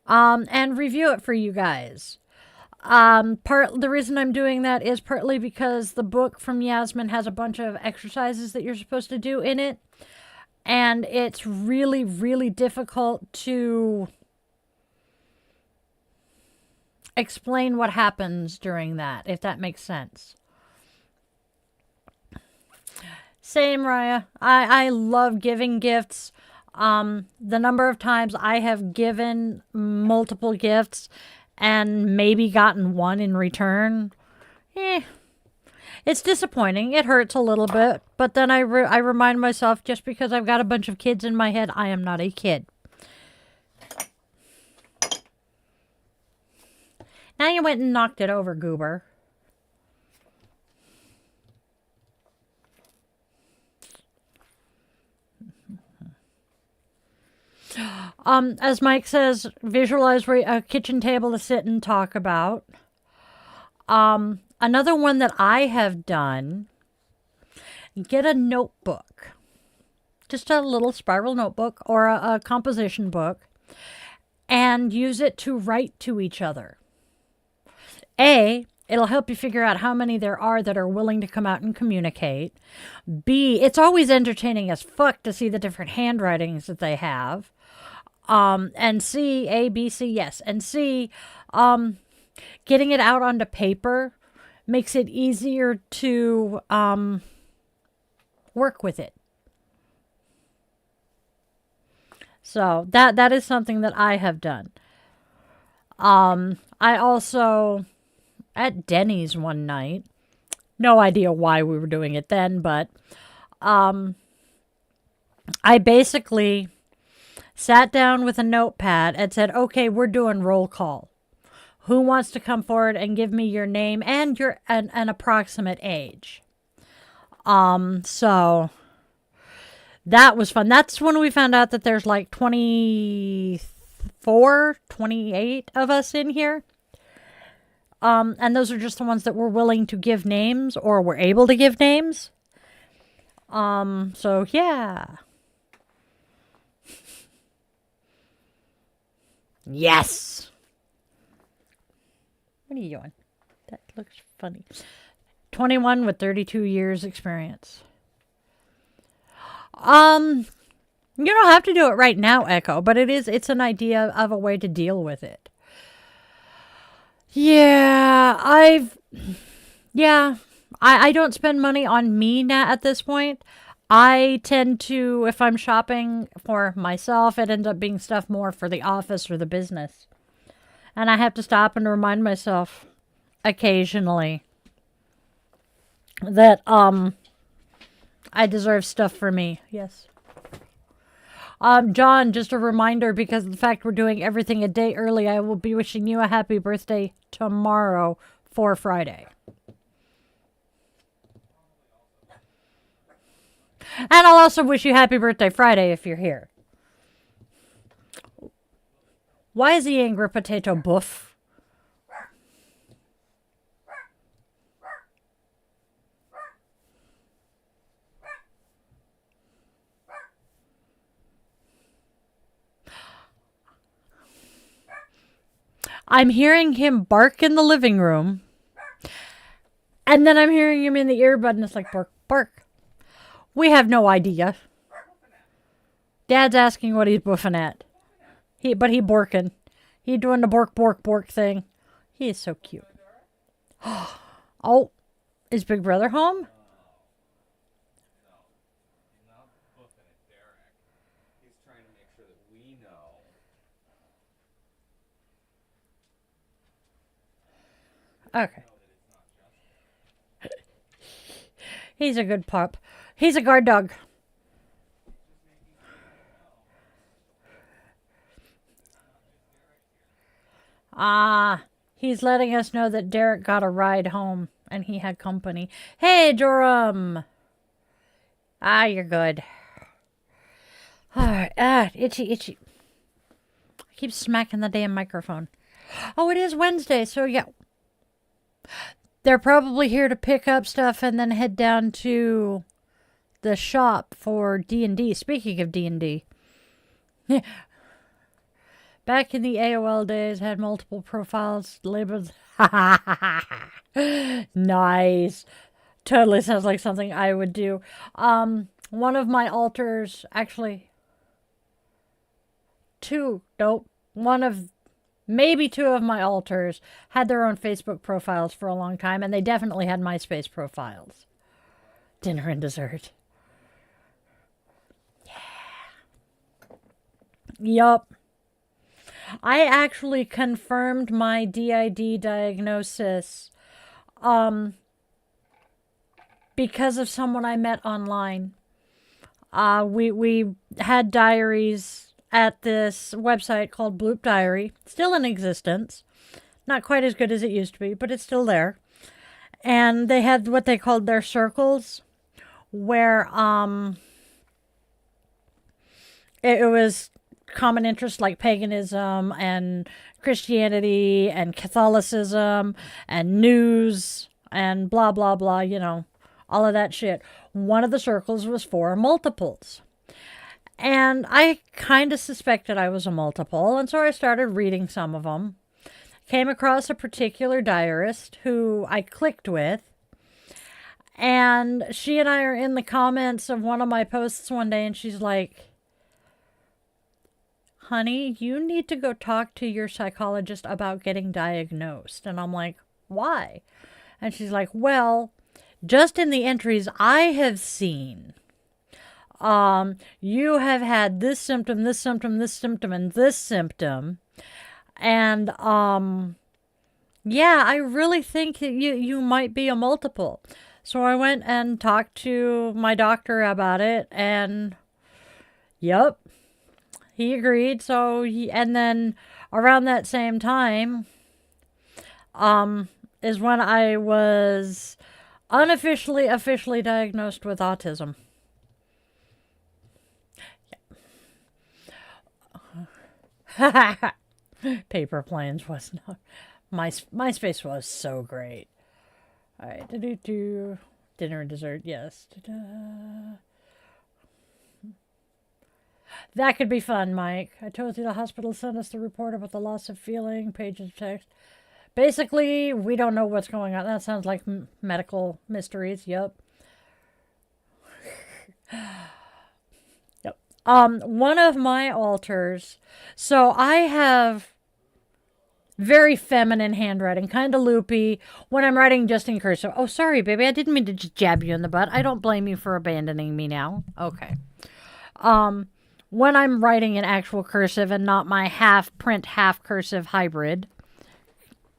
and review it for you guys. The reason I'm doing that is partly because the book from Yasmin has a bunch of exercises that you're supposed to do in it, and it's really, really difficult to explain what happens during that, if that makes sense. Same, Raya. I love giving gifts. The number of times I have given multiple gifts and maybe gotten one in return, it's disappointing. It hurts a little bit, but then I remind myself, just because I've got a bunch of kids in my head, I am not a kid. Now you went and knocked it over, goober. As Mike says, visualize a kitchen table to sit and talk about. Another one that I have done, get a notebook. Just a little spiral notebook or a composition book, and use it to write to each other. It'll help you figure out how many there are that are willing to come out and communicate. B, it's always entertaining as fuck to see the different handwritings that they have. And C, A, B, C, yes. And C, getting it out onto paper makes it easier to work with it. So that is something that I have done. I also, at Denny's one night, no idea why we were doing it then, but I basically sat down with a notepad and said, okay, we're doing roll call. Who wants to come forward and give me your name and an approximate age? So that was fun. That's when we found out that there's like 24, 28 of us in here. And those are just the ones that were willing to give names or were able to give names. So yeah. Yes. What are you doing? That looks funny. 21 with 32 years experience. You don't have to do it right now, Echo, but it's an idea of a way to deal with it. Yeah, I don't spend money on me now at this point. I tend to, if I'm shopping for myself, it ends up being stuff more for the office or the business. And I have to stop and remind myself occasionally that I deserve stuff for me. Yes. John, just a reminder, because of the fact we're doing everything a day early, I will be wishing you a happy birthday tomorrow for Friday. And I'll also wish you happy birthday Friday if you're here. Why is he angry, potato boof? I'm hearing him bark in the living room. And then I'm hearing him in the earbud and it's like bark, bark. We have no idea. Dad's asking what he's boofing at. But he borking. He doing the bork, bork, bork thing. He is so cute. Oh, is Big Brother home? Okay. He's a good pup. He's a guard dog. He's letting us know that Derek got a ride home and he had company. Hey, Joram. You're good. All right. Itchy, itchy. I keep smacking the damn microphone. Oh, it is Wednesday, so yeah. They're probably here to pick up stuff and then head down to the shop for D&D. Speaking of D&D. Back in the AOL days, had multiple profiles labeled. Nice. Totally sounds like something I would do. One of my altars, actually, maybe two of my altars had their own Facebook profiles for a long time, and they definitely had MySpace profiles. Dinner and dessert. Yeah. Yup. I actually confirmed my DID diagnosis because of someone I met online. We had diaries at this website called Bloop Diary. Still in existence. Not quite as good as it used to be, but it's still there. And they had what they called their circles, where it was common interests like paganism and Christianity and Catholicism and news and blah, blah, blah, all of that shit. One of the circles was for multiples. And I kind of suspected I was a multiple, and so I started reading some of them. Came across a particular diarist who I clicked with, and she and I are in the comments of one of my posts one day, and she's like, honey, you need to go talk to your psychologist about getting diagnosed. And I'm like, why? And she's like, well, just in the entries I have seen, you have had this symptom, this symptom, this symptom, and this symptom. And, yeah, I really think that you might be a multiple. So I went and talked to my doctor about it, and yep. He agreed, and then around that same time, is when I was officially diagnosed with autism. Yeah. Paper Planes was not, MySpace was so great. All right, dinner and dessert, yes. That could be fun, Mike. I told you the hospital sent us the report about the loss of feeling, pages of text. Basically, we don't know what's going on. That sounds like medical mysteries. Yep. Yep. One of my altars. So I have very feminine handwriting, kind of loopy when I'm writing just in cursive. Oh, sorry, baby. I didn't mean to just jab you in the butt. I don't blame you for abandoning me now. Okay. When I'm writing in actual cursive and not my half print, half cursive hybrid.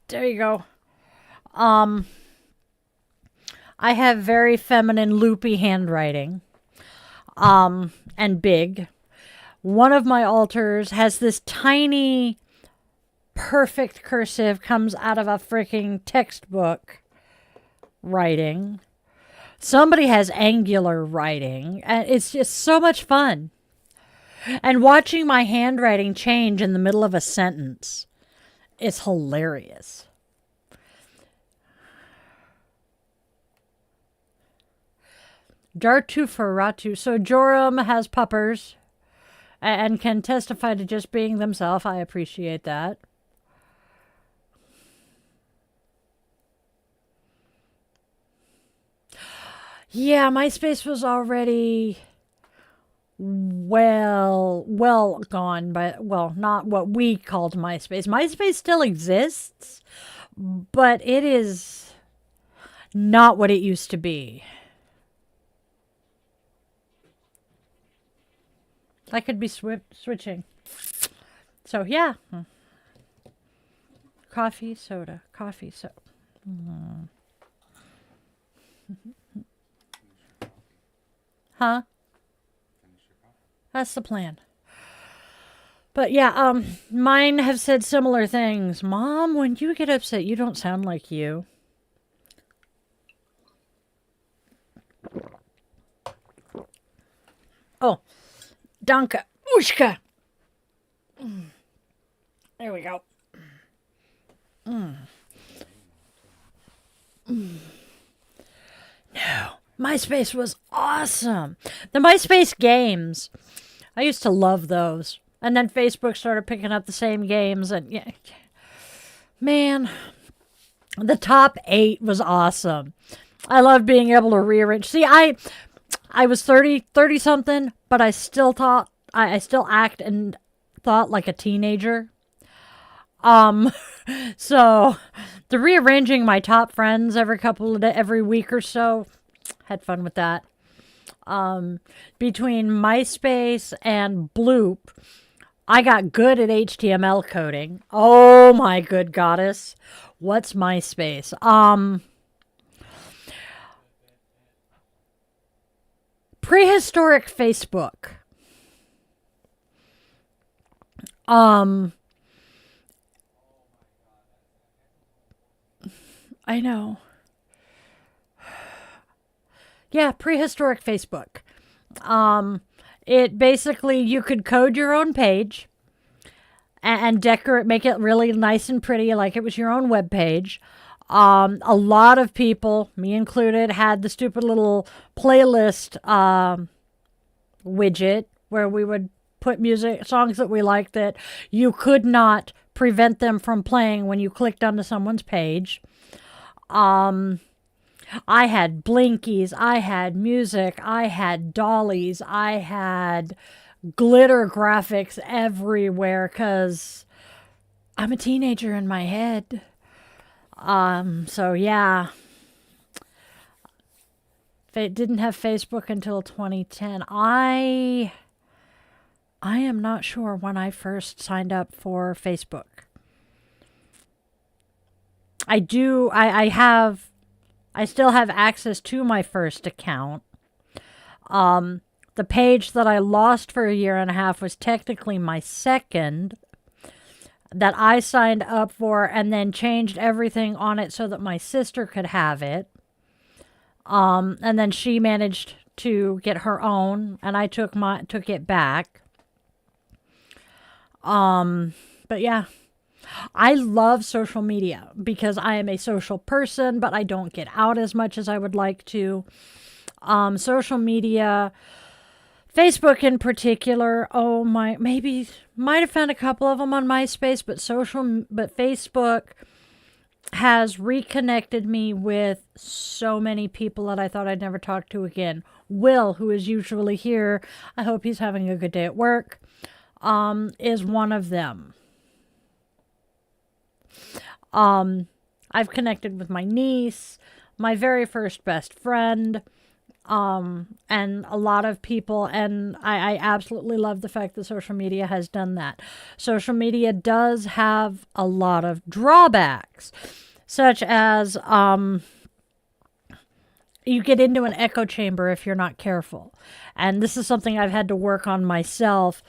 There you go. I have very feminine, loopy handwriting. And big. One of my altars has this tiny, perfect cursive, comes out of a freaking textbook writing. Somebody has angular writing. And it's just so much fun. And watching my handwriting change in the middle of a sentence is hilarious. Jartu Ferratu. So Joram has puppers and can testify to just being themselves. I appreciate that. Yeah, MySpace was already well gone, but well, not what we called MySpace. MySpace still exists, but it is not what it used to be. I could be switching. So, yeah. Coffee, soda. Coffee, soda. Huh? That's the plan. But yeah, mine have said similar things. Mom, when you get upset, you don't sound like you. Oh, Danke. Ushka. There we go. No. MySpace was awesome. The MySpace games. I used to love those. And then Facebook started picking up the same games. And yeah, man, the top 8 was awesome. I love being able to rearrange. See, I was 30 something, but I still thought, I still act and thought like a teenager. So the rearranging my top friends every week or so, had fun with that. Between MySpace and Bloop, I got good at HTML coding. Oh my good goddess. What's MySpace? Prehistoric Facebook. I know. Yeah, prehistoric Facebook. It basically, you could code your own page and decorate, make it really nice and pretty, like it was your own web page. A lot of people, me included, had the stupid little playlist widget where we would put songs that we liked that you could not prevent them from playing when you clicked onto someone's page. I had blinkies, I had music, I had dollies, I had glitter graphics everywhere because I'm a teenager in my head. So yeah. Didn't have Facebook until 2010. I am not sure when I first signed up for Facebook. I still have access to my first account. The page that I lost for a year and a half was technically my second that I signed up for and then changed everything on it so that my sister could have it. And then she managed to get her own and I took it back. But yeah. I love social media because I am a social person, but I don't get out as much as I would like to. Social media, Facebook in particular, maybe might have found a couple of them on MySpace, but Facebook has reconnected me with so many people that I thought I'd never talk to again. Will, who is usually here, I hope he's having a good day at work, is one of them. I've connected with my niece, my very first best friend, and a lot of people, and I absolutely love the fact that social media has done that. Social media does have a lot of drawbacks, such as, you get into an echo chamber if you're not careful. And this is something I've had to work on myself.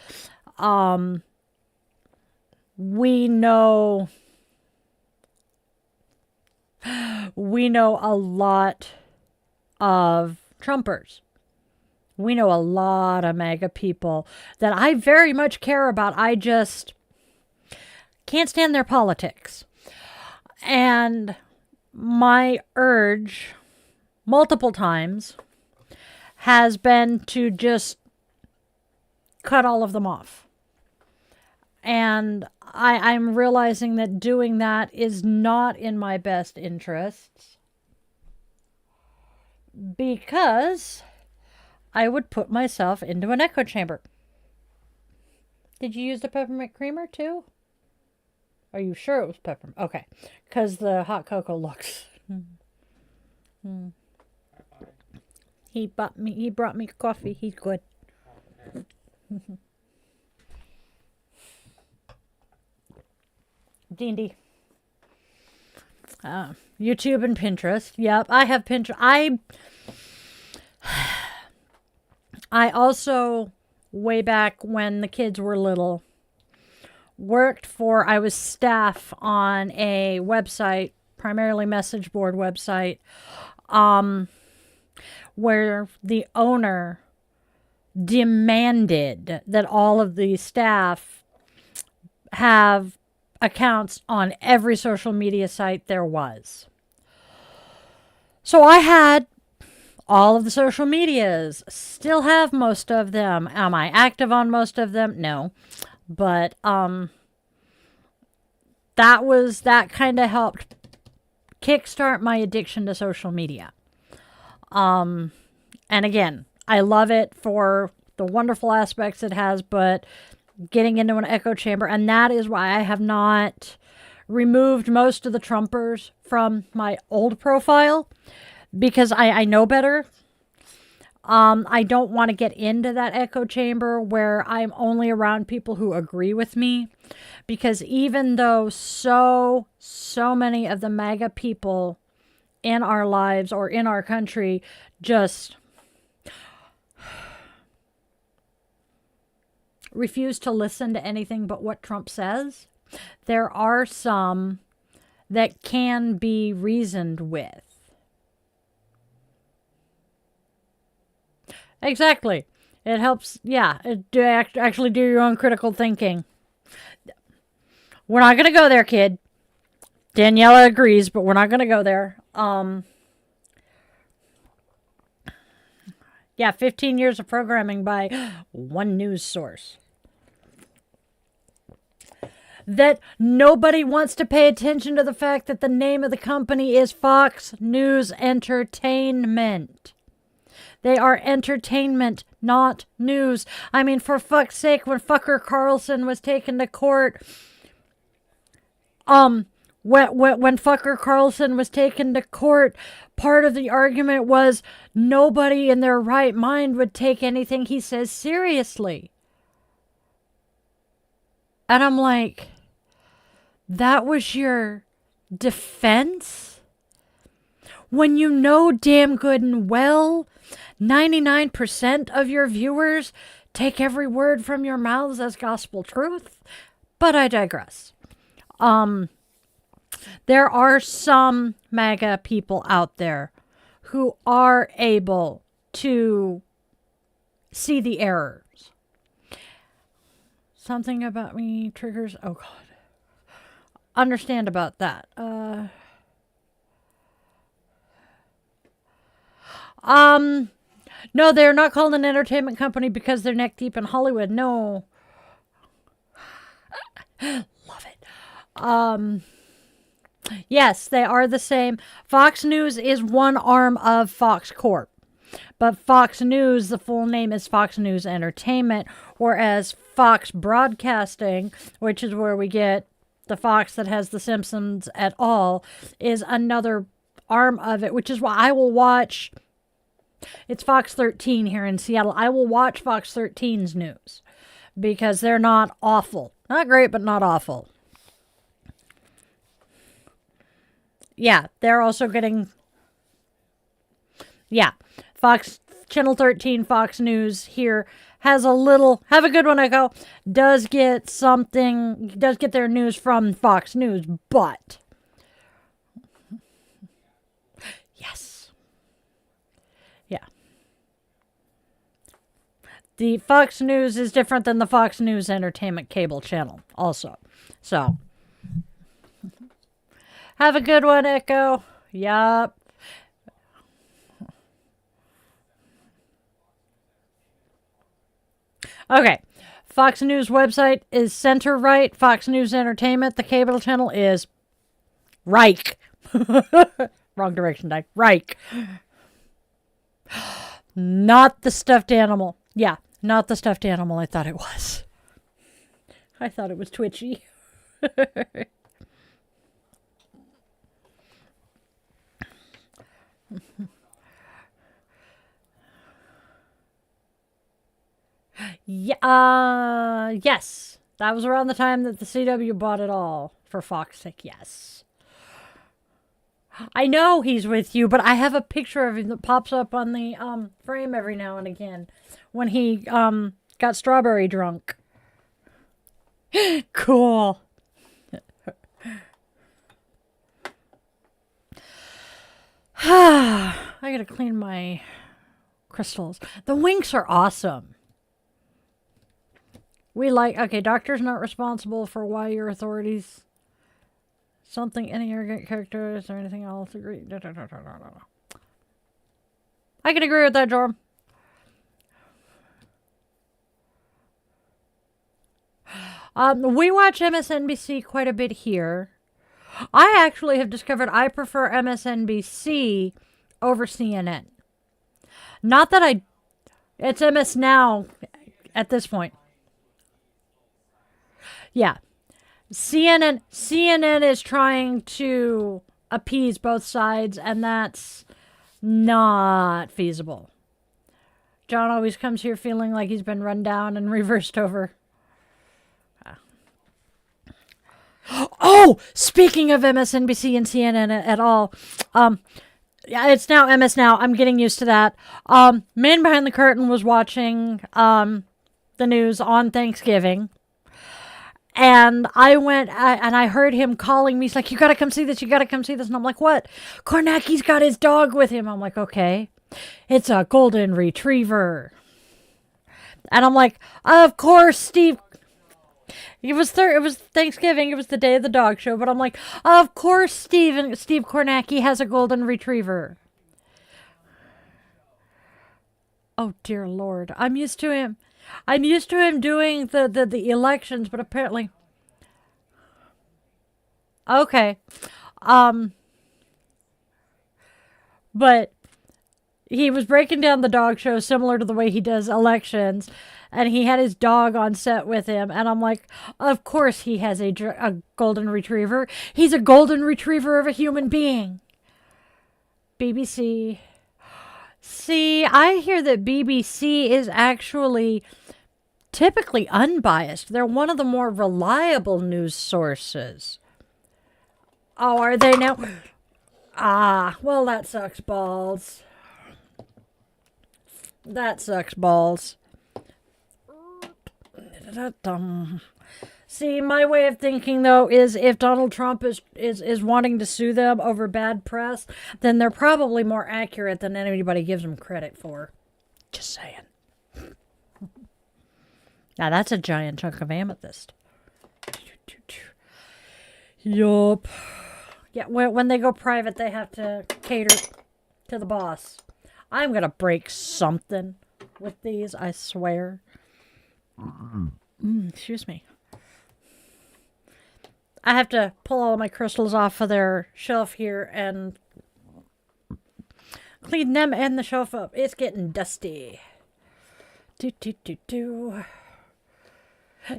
We know a lot of Trumpers. We know a lot of MAGA people that I very much care about. I just can't stand their politics. And my urge, multiple times, has been to just cut all of them off. And I'm realizing that doing that is not in my best interests, because I would put myself into an echo chamber. Did you use the peppermint creamer too? Are you sure it was peppermint? Okay, because the hot cocoa looks. He brought me coffee. He's good. D&D. YouTube and Pinterest. Yep, I have Pinterest. I also, way back when the kids were little, I was staff on a website, primarily message board website, where the owner demanded that all of the staff have accounts on every social media site there was. So I had all of the social medias, still have most of them. Am I active on most of them? No. But that kind of helped kickstart my addiction to social media. And again, I love it for the wonderful aspects it has, but getting into an echo chamber, and that is why I have not removed most of the Trumpers from my old profile, because I know better. I don't want to get into that echo chamber where I'm only around people who agree with me, because even though so many of the MAGA people in our lives or in our country just refuse to listen to anything but what Trump says, there are some that can be reasoned with. Exactly. It helps, yeah, actually do your own critical thinking. We're not going to go there, kid. Daniela agrees, but we're not going to go there. Yeah, 15 years of programming by one news source. That nobody wants to pay attention to the fact that the name of the company is Fox News Entertainment. They are entertainment, not news. I mean, for fuck's sake, when fucker Carlson was taken to court, when fucker Carlson was taken to court, part of the argument was nobody in their right mind would take anything he says seriously. And I'm like, that was your defense? When you know damn good and well 99% of your viewers take every word from your mouths as gospel truth. But I digress. There are some MAGA people out there who are able to see the errors. Something about me triggers. Oh, God. Understand about that. No, they're not called an entertainment company because they're neck deep in Hollywood. No. Love it. Yes, they are the same. Fox News is one arm of Fox Corp. But Fox News, the full name is Fox News Entertainment, whereas Fox Broadcasting, which is where we get the Fox that has The Simpsons et al., is another arm of it, which is why I will watch. It's Fox 13 here in Seattle. I will watch Fox 13's news because they're not awful. Not great, but not awful. Yeah, they're also getting... Yeah, Fox Channel 13, Fox News here has a little... Have a good one, Echo. Does get their news from Fox News, but... Yes. Yeah. The Fox News is different than the Fox News Entertainment cable channel also. So, have a good one, Echo. Yup. Okay. Fox News website is center right. Fox News Entertainment, the cable channel, is Reich. Wrong direction, Dyke. Reich. Not the stuffed animal. Yeah, not the stuffed animal I thought it was. I thought it was Twitchy. Yeah, yes. That was around the time that the CW bought it all. For Fox's sake, yes. I know he's with you, but I have a picture of him that pops up on the frame every now and again when he got strawberry drunk. Cool. I gotta clean my crystals. The winks are awesome. Okay, doctor's not responsible for why your authorities something any arrogant characters or anything else agree. I can agree with that, Jorm. We watch MSNBC quite a bit here. I actually have discovered I prefer MSNBC over CNN. Not that it's MS Now at this point. Yeah. CNN is trying to appease both sides, and that's not feasible. John always comes here feeling like he's been run down and reversed over. Oh, speaking of MSNBC and CNN at all, yeah, it's now MS Now. I'm getting used to that. Man behind the curtain was watching the news on Thanksgiving. And I went and I heard him calling me. He's like, you got to come see this. You got to come see this. And I'm like, what? Kornacki's got his dog with him. I'm like, okay. It's a golden retriever. And I'm like, of course, Steve. It was Thanksgiving. It was the day of the dog show. But I'm like, of course, Steve Kornacki has a golden retriever. Oh, dear Lord. I'm used to him doing the elections, but apparently. Okay. But he was breaking down the dog show similar to the way he does elections, and he had his dog on set with him, and I'm like, of course he has a golden retriever. He's a golden retriever of a human being. BBC. See, I hear that BBC is actually typically unbiased. They're one of the more reliable news sources. Oh, are they now? Ah, well, that sucks balls. That sucks balls. See, my way of thinking, though, is if Donald Trump is wanting to sue them over bad press, then they're probably more accurate than anybody gives them credit for. Just saying. Now, that's a giant chunk of amethyst. Yup. Yeah, when they go private, they have to cater to the boss. I'm going to break something with these, I swear. Excuse me. I have to pull all of my crystals off of their shelf here and clean them and the shelf up. It's getting dusty.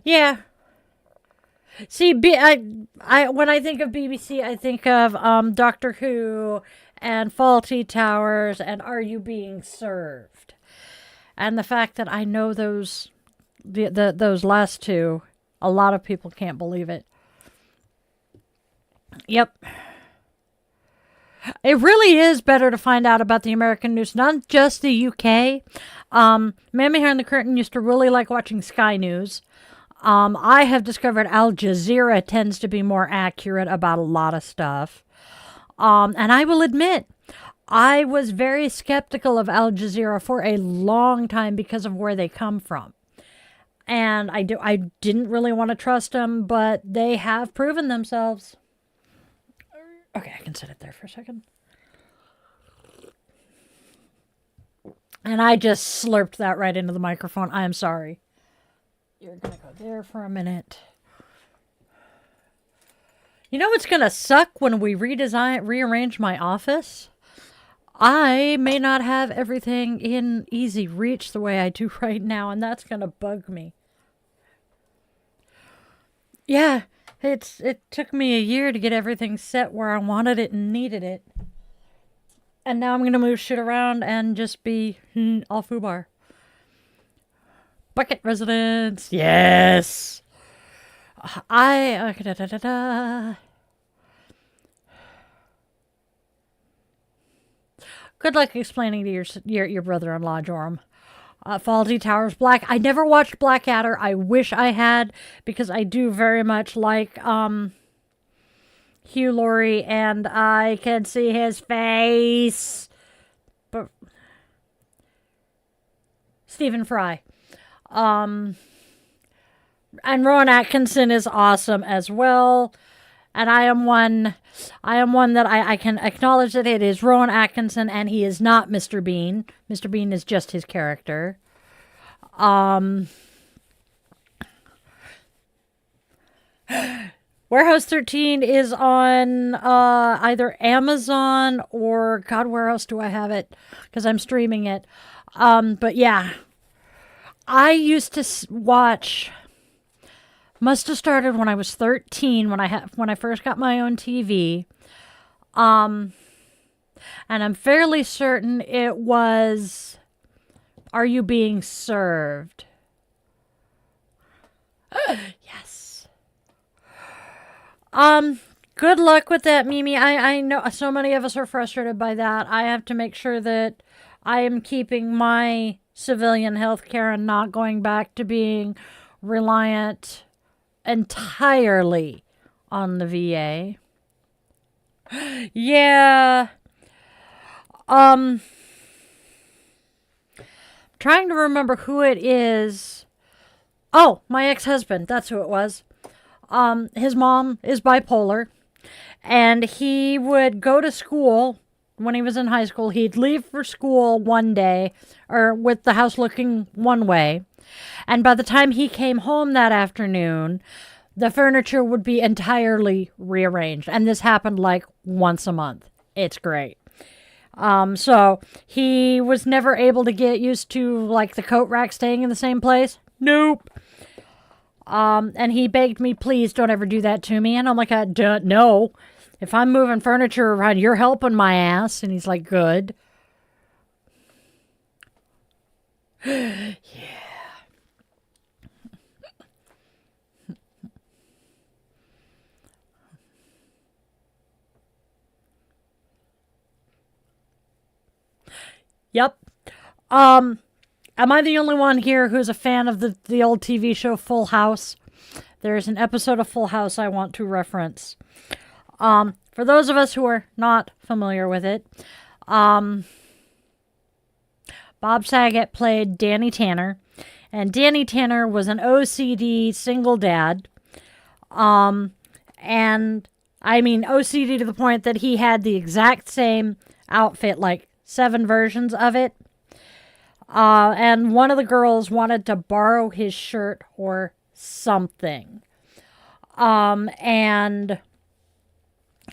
Yeah. See, when I think of BBC, I think of Doctor Who and Faulty Towers and Are You Being Served? And the fact that I know those last two, a lot of people can't believe it. Yep. It really is better to find out about the American news, not just the UK. Man Behind the Curtain used to really like watching Sky News. I have discovered Al Jazeera tends to be more accurate about a lot of stuff. And I will admit, I was very skeptical of Al Jazeera for a long time because of where they come from. And I didn't really want to trust them, but they have proven themselves. Okay, I can set it there for a second. And I just slurped that right into the microphone. I am sorry. You're going to go there for a minute. You know what's going to suck when we rearrange my office? I may not have everything in easy reach the way I do right now, and that's going to bug me. Yeah, it took me a year to get everything set where I wanted it and needed it. And now I'm going to move shit around and just be all foobar. Bucket residence. Yes. Good luck explaining to your brother-in-law, Joram. Faulty Towers Black. I never watched Blackadder. I wish I had, because I do very much like Hugh Laurie, and I can see his face. But Stephen Fry. And Rowan Atkinson is awesome as well. And I am one that I can acknowledge that it is Rowan Atkinson, and he is not Mr. Bean. Mr. Bean is just his character. Warehouse 13 is on either Amazon or, God, where else do I have it? Because I'm streaming it. But yeah, I used to watch... Must have started when I was 13, when I first got my own TV. And I'm fairly certain it was Are You Being Served? Yes. Good luck with that, Mimi. I know so many of us are frustrated by that. I have to make sure that I am keeping my civilian health care and not going back to being reliant entirely on the VA. Yeah. Trying to remember who it is. Oh, my ex-husband. That's who it was. His mom is bipolar, and he would go to school when he was in high school. He'd leave for school one day, or with the house looking one way. And by the time he came home that afternoon, the furniture would be entirely rearranged. And this happened like once a month. It's great. So he was never able to get used to like the coat rack staying in the same place. Nope. And he begged me, please don't ever do that to me. And I'm like, no. If I'm moving furniture around, you're helping my ass. And he's like, good. Yeah. Yep. Am I the only one here who's a fan of the old TV show Full House? There's an episode of Full House I want to reference. For those of us who are not familiar with it, Bob Saget played Danny Tanner, and Danny Tanner was an OCD single dad. And I mean OCD to the point that he had the exact same outfit, like 7 versions of it. And one of the girls wanted to borrow his shirt or something. And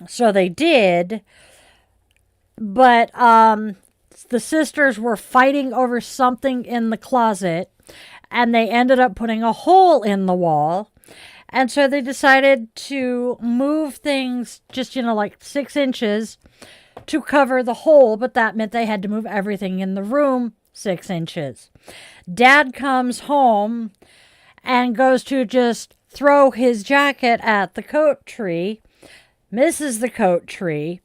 so they did. But the sisters were fighting over something in the closet, and they ended up putting a hole in the wall. And so they decided to move things just, like 6 inches to cover the hole, but that meant they had to move everything in the room 6 inches. Dad comes home and goes to just throw his jacket at the coat tree, misses the coat tree,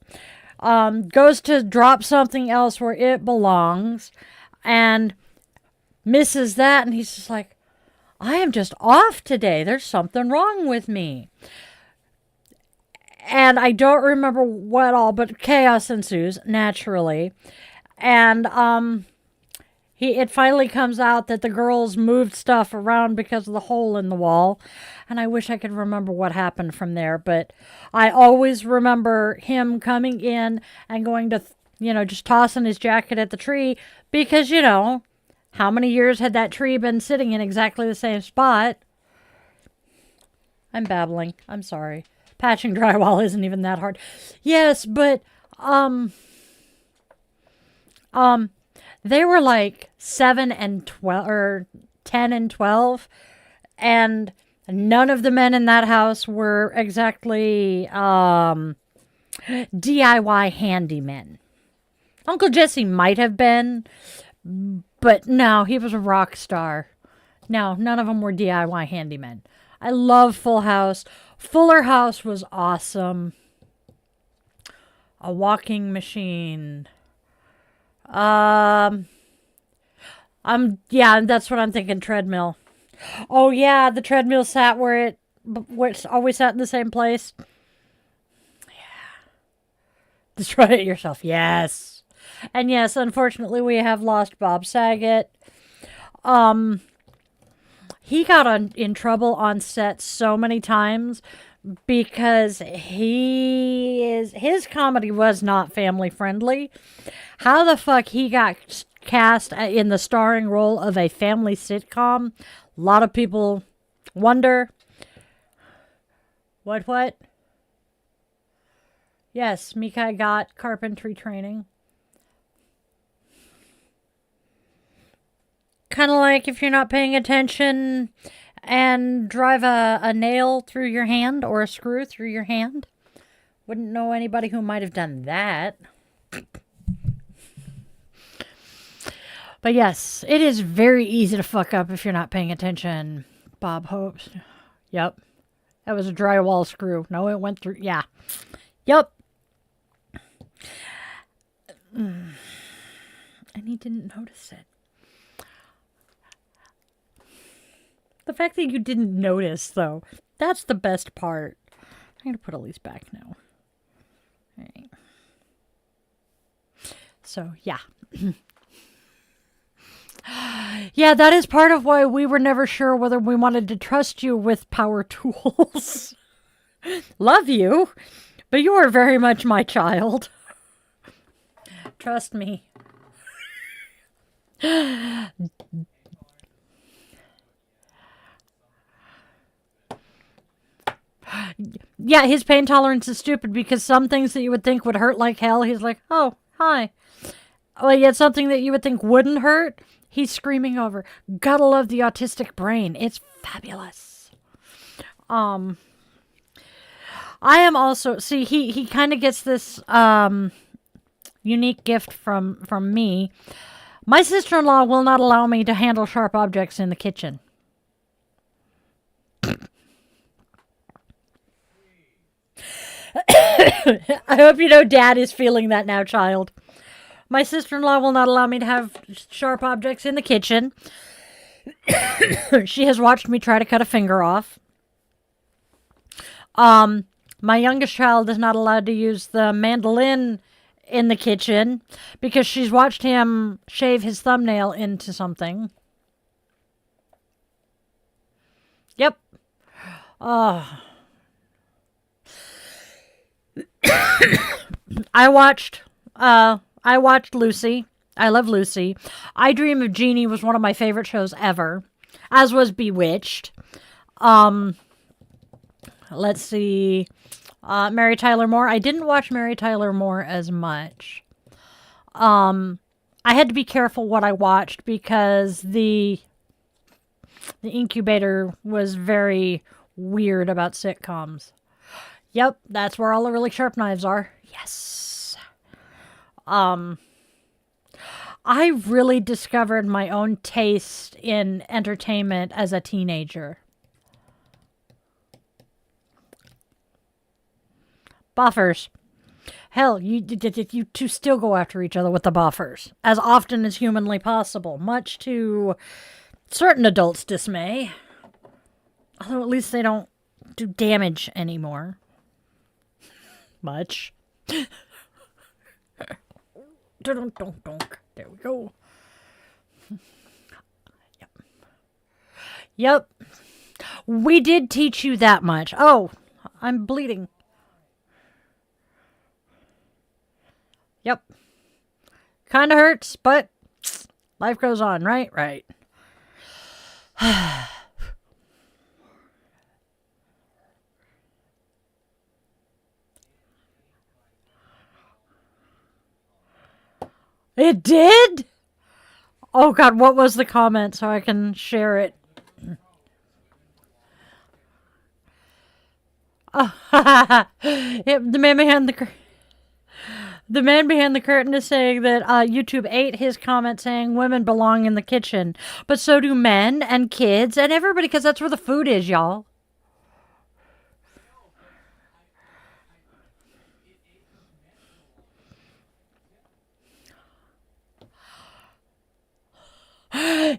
goes to drop something else where it belongs, and misses that, and he's just like, I am just off today. There's something wrong with me. And I don't remember what all, but chaos ensues, naturally. And it finally comes out that the girls moved stuff around because of the hole in the wall. And I wish I could remember what happened from there. But I always remember him coming in and going to, just tossing his jacket at the tree. Because, how many years had that tree been sitting in exactly the same spot? I'm babbling. I'm sorry. Patching drywall isn't even that hard. Yes, but, they were like 7 and 12 or 10 and 12, and none of the men in that house were exactly DIY handymen. Uncle Jesse might have been, but no, he was a rock star. No, none of them were DIY handymen. I love Full House. Fuller House was awesome. A walking machine. Yeah, that's what I'm thinking. Treadmill. Oh yeah, the treadmill sat where it always sat in the same place. Yeah. Destroy it yourself. Yes. And yes, unfortunately, we have lost Bob Saget. He got in trouble on set so many times because his comedy was not family friendly. How the fuck he got cast in the starring role of a family sitcom? A lot of people wonder. What? Yes, Mikai got carpentry training. Kind of like if you're not paying attention and drive a nail through your hand or a screw through your hand. Wouldn't know anybody who might have done that. But yes, it is very easy to fuck up if you're not paying attention. Bob hopes. Yep. That was a drywall screw. No, it went through. Yeah. Yep. And he didn't notice it. The fact that you didn't notice, though, that's the best part. I'm going to put Elise back now. All right. So, yeah. Yeah, that is part of why we were never sure whether we wanted to trust you with power tools. Love you, but you are very much my child. Trust me. Yeah, his pain tolerance is stupid because some things that you would think would hurt like hell, he's like, oh, hi. Well, yet something that you would think wouldn't hurt, he's screaming over. Gotta love the autistic brain. It's fabulous. I am also, see, he kind of gets this unique gift from me. My sister-in-law will not allow me to handle sharp objects in the kitchen. I hope you know Dad is feeling that now, child. My sister-in-law will not allow me to have sharp objects in the kitchen. She has watched me try to cut a finger off. My youngest child is not allowed to use the mandolin in the kitchen because she's watched him shave his thumbnail into something. Yep. I watched Lucy. I love Lucy. I Dream of Jeannie was one of my favorite shows ever, as was Bewitched. Let's see. Mary Tyler Moore. I didn't watch Mary Tyler Moore as much. I had to be careful what I watched because the incubator was very weird about sitcoms. Yep, that's where all the really sharp knives are. Yes. I really discovered my own taste in entertainment as a teenager. Buffers. Hell, you two still go after each other with the buffers as often as humanly possible, much to certain adults' dismay. Although at least they don't do damage anymore. much. There we go. Yep. We did teach you that much. Oh, I'm bleeding. Yep. Kind of hurts, but life goes on, right? Right. It did? Oh, God, what was the comment so I can share it? Oh, the man behind the curtain is saying that YouTube ate his comment saying women belong in the kitchen. But so do men and kids and everybody, because that's where the food is, y'all.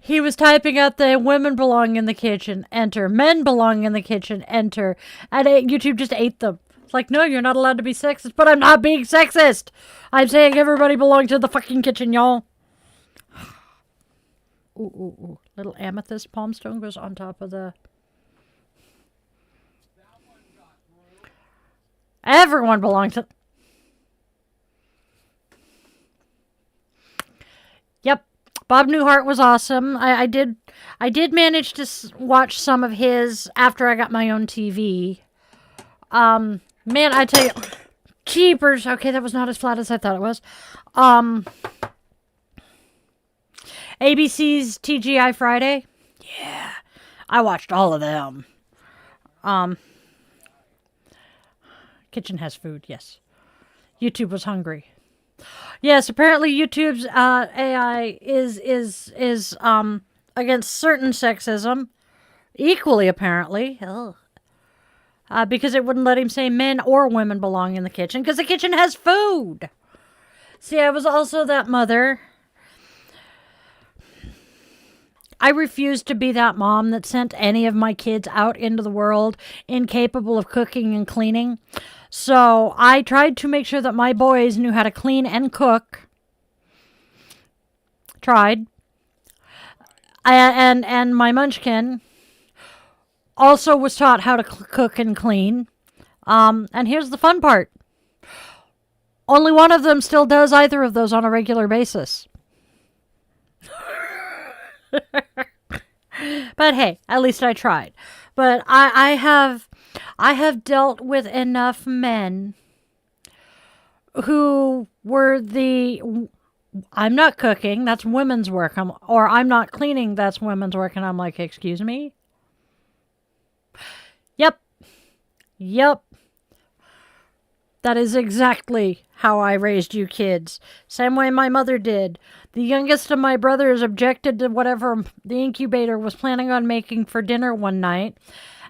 He was typing out the women belong in the kitchen, enter. Men belong in the kitchen, enter. And YouTube just ate them. It's like, no, you're not allowed to be sexist. But I'm not being sexist. I'm saying everybody belongs to the fucking kitchen, y'all. Ooh, ooh, ooh. Little amethyst palm stone goes on top of the... Everyone belongs to... Yep. Bob Newhart was awesome. I did manage to watch some of his after I got my own TV. Man, I tell you, jeepers. Okay, that was not as flat as I thought it was. ABC's TGI Friday. Yeah, I watched all of them. Kitchen has food. Yes. YouTube was hungry. Yes, apparently YouTube's AI is against certain sexism, equally apparently, because it wouldn't let him say men or women belong in the kitchen because the kitchen has food. See, I was also that mother. I refused to be that mom that sent any of my kids out into the world incapable of cooking and cleaning. So I tried to make sure that my boys knew how to clean and cook. Tried. And my munchkin also was taught how to cook and clean. And here's the fun part. Only one of them still does either of those on a regular basis. But hey, at least I tried. But I have dealt with enough men who were I'm not cooking, that's women's work, or I'm not cleaning, that's women's work, and I'm like, excuse me? Yep. That is exactly how I raised you kids. Same way my mother did. The youngest of my brothers objected to whatever the incubator was planning on making for dinner one night.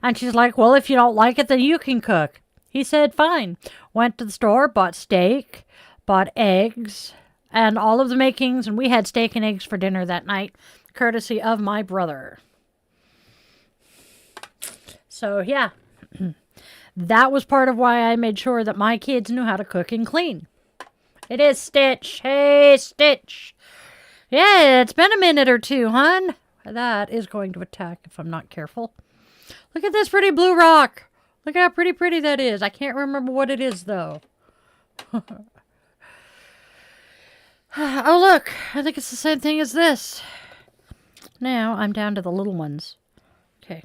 And she's like, well, if you don't like it, then you can cook. He said, fine. Went to the store, bought steak, bought eggs, and all of the makings. And we had steak and eggs for dinner that night, courtesy of my brother. So, yeah. That was part of why I made sure that my kids knew how to cook and clean. It is Stitch. Hey, Stitch. Yeah, it's been a minute or two, hon. That is going to attack if I'm not careful. Look at this pretty blue rock. Look at how pretty that is. I can't remember what it is, though. Oh, look. I think it's the same thing as this. Now I'm down to the little ones. Okay.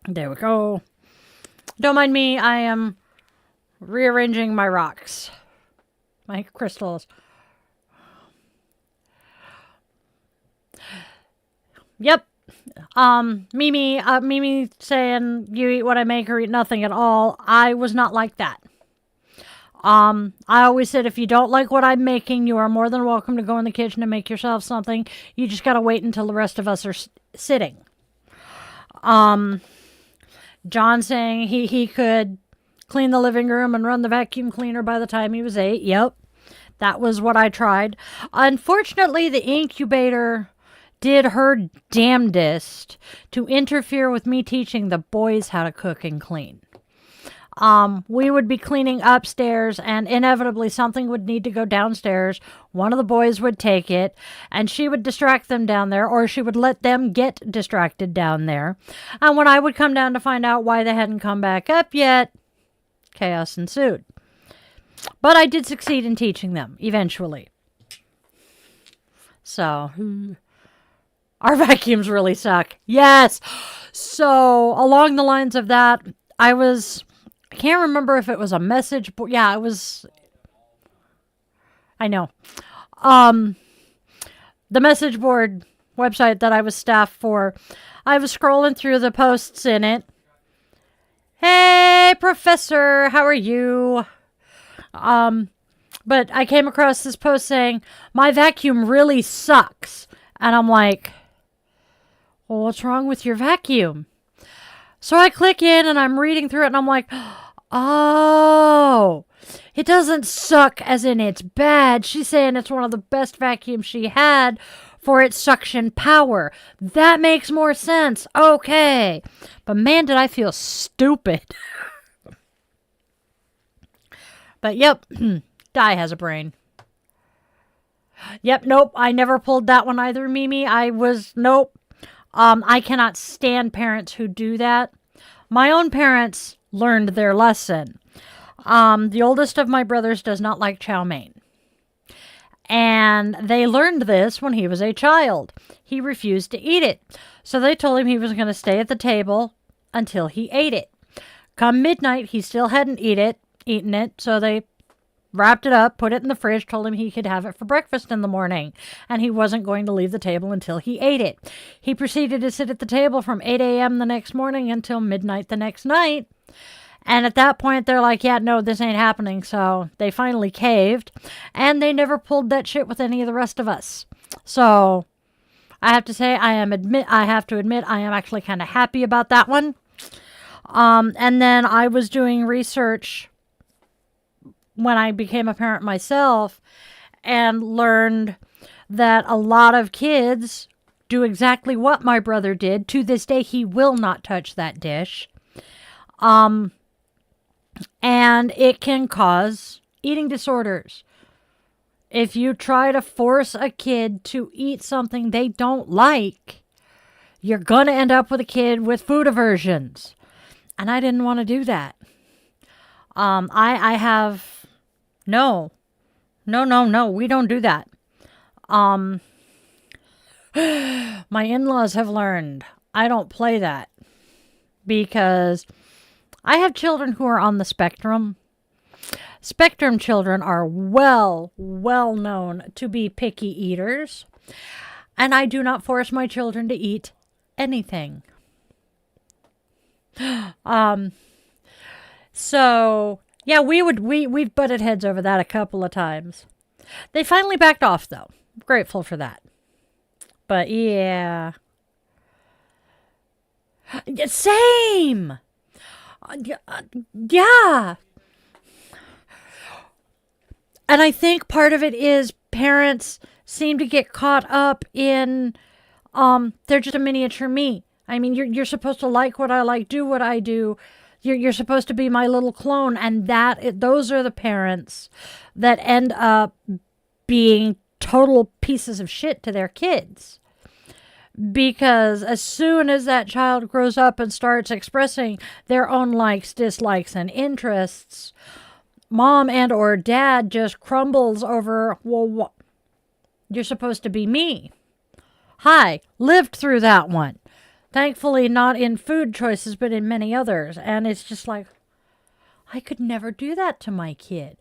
There we go. Don't mind me. I am rearranging my rocks. My crystals. Yep. Mimi saying you eat what I make or eat nothing at all. I was not like that. I always said if you don't like what I'm making, you are more than welcome to go in the kitchen and make yourself something. You just gotta wait until the rest of us are sitting. John saying he could clean the living room and run the vacuum cleaner by the time he was 8. Yep. That was what I tried. Unfortunately, the incubator did her damnedest to interfere with me teaching the boys how to cook and clean. We would be cleaning upstairs, and inevitably something would need to go downstairs. One of the boys would take it, and she would distract them down there, or she would let them get distracted down there. And when I would come down to find out why they hadn't come back up yet, chaos ensued. But I did succeed in teaching them eventually. So, our vacuums really suck. Yes. So, along the lines of that, I can't remember if it was a message board. Yeah, it was. I know. The message board website that I was staffed for, I was scrolling through the posts in it. Hey, Professor, how are you? But I came across this post saying, my vacuum really sucks. And I'm like, well, what's wrong with your vacuum? So I click in and I'm reading through it and I'm like, oh, it doesn't suck as in it's bad. She's saying it's one of the best vacuums she had for its suction power. That makes more sense. Okay. But man, did I feel stupid. But yep, Di has a brain. Yep, nope, I never pulled that one either, Mimi. Nope. I cannot stand parents who do that. My own parents learned their lesson. The oldest of my brothers does not like chow mein. And they learned this when he was a child. He refused to eat it. So they told him he was going to stay at the table until he ate it. Come midnight, he still hadn't eaten it, so they wrapped it up, put it in the fridge, told him he could have it for breakfast in the morning, and he wasn't going to leave the table until he ate it. He proceeded to sit at the table from 8 a.m. the next morning until midnight the next night, and at that point, they're like, yeah, no, this ain't happening, so they finally caved, and they never pulled that shit with any of the rest of us. So, I have to say, I have to admit, I am actually kind of happy about that one. And then I was doing research when I became a parent myself and learned that a lot of kids do exactly what my brother did. To this day, he will not touch that dish. And it can cause eating disorders. If you try to force a kid to eat something they don't like, you're going to end up with a kid with food aversions. And I didn't want to do that. No, we don't do that. My in-laws have learned I don't play that because I have children who are on the spectrum. Spectrum children are well known to be picky eaters, and I do not force my children to eat anything. So yeah, we've butted heads over that a couple of times. They finally backed off though. I'm grateful for that. But yeah. Same. Yeah. And I think part of it is parents seem to get caught up in they're just a miniature me. I mean, you're supposed to like what I like, do what I do. You're supposed to be my little clone, and those are the parents that end up being total pieces of shit to their kids. Because as soon as that child grows up and starts expressing their own likes, dislikes, and interests, mom and or dad just crumbles over, well, you're supposed to be me. Hi, lived through that one. Thankfully, not in food choices, but in many others. And it's just like, I could never do that to my kid.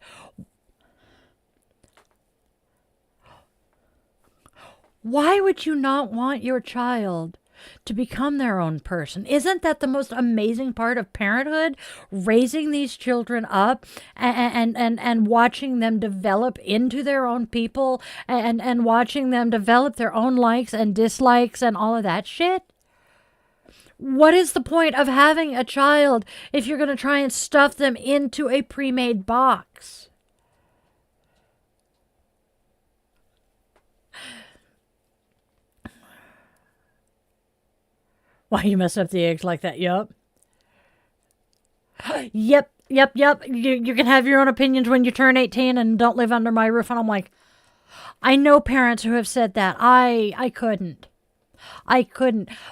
Why would you not want your child to become their own person? Isn't that the most amazing part of parenthood? Raising these children up and watching them develop into their own people and watching them develop their own likes and dislikes and all of that shit? What is the point of having a child if you're going to try and stuff them into a pre-made box? Why you mess up the eggs like that? Yup. Yep. Yep. You can have your own opinions when you turn 18 and don't live under my roof. And I'm like, I know parents who have said that. I couldn't.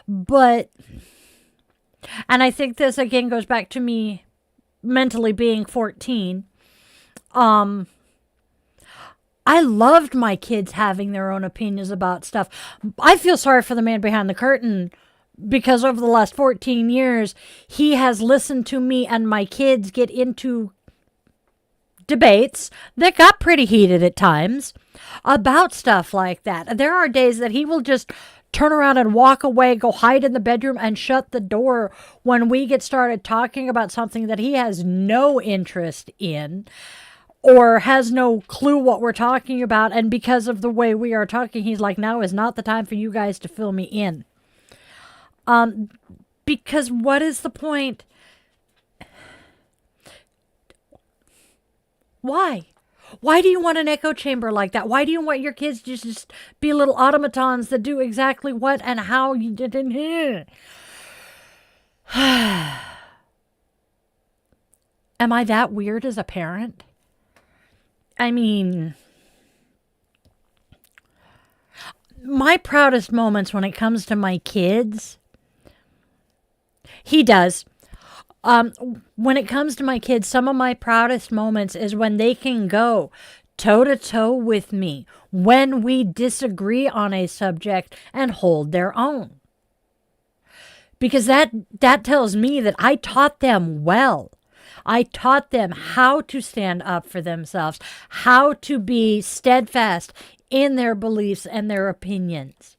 But, and I think this again goes back to me mentally being 14. I loved my kids having their own opinions about stuff. I feel sorry for the man behind the curtain because over the last 14 years, he has listened to me and my kids get into debates that got pretty heated at times about stuff like that. There are days that he will just turn around and walk away, go hide in the bedroom and shut the door when we get started talking about something that he has no interest in or has no clue what we're talking about. And because of the way we are talking, he's like, now is not the time for you guys to fill me in. Because what is the point? Why? Why do you want an echo chamber like that? Why do you want your kids to just be little automatons that do exactly what and how you did in here? Am I that weird as a parent? I mean, my proudest moments when it comes to my kids, he does. When it comes to my kids, some of my proudest moments is when they can go toe to toe with me when we disagree on a subject and hold their own. Because that tells me that I taught them well. I taught them how to stand up for themselves, how to be steadfast in their beliefs and their opinions.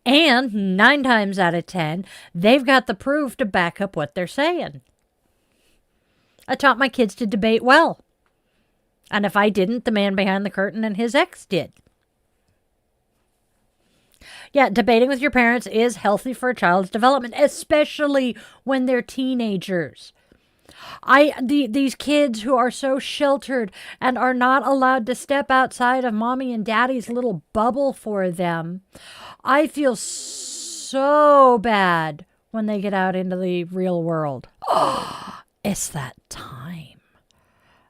And 9 times out of 10, they've got the proof to back up what they're saying. I taught my kids to debate well. And if I didn't, the man behind the curtain and his ex did. Yeah, debating with your parents is healthy for a child's development, especially when they're teenagers. These kids who are so sheltered and are not allowed to step outside of mommy and daddy's little bubble for them, I feel so bad when they get out into the real world. Oh, it's that time.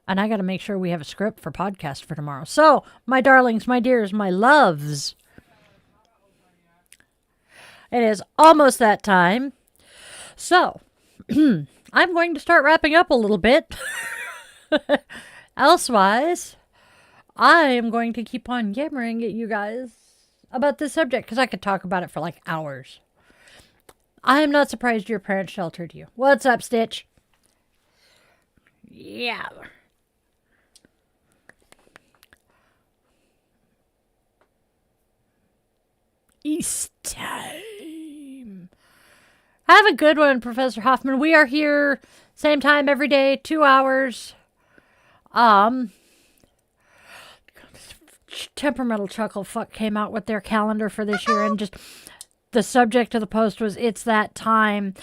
And I got to make sure we have a script for podcast for tomorrow. So, my darlings, my dears, my loves, it is almost that time. So, I'm going to start wrapping up a little bit. Elsewise, I am going to keep on yammering at you guys about this subject because I could talk about it for like hours. I am not surprised your parents sheltered you. What's up, Stitch? Yeah. East time. Have a good one, Professor Hoffman. We are here same time every day, 2 hours. Temperamental Chuckle Fuck came out with their calendar for this year, and just the subject of the post was "It's that time,"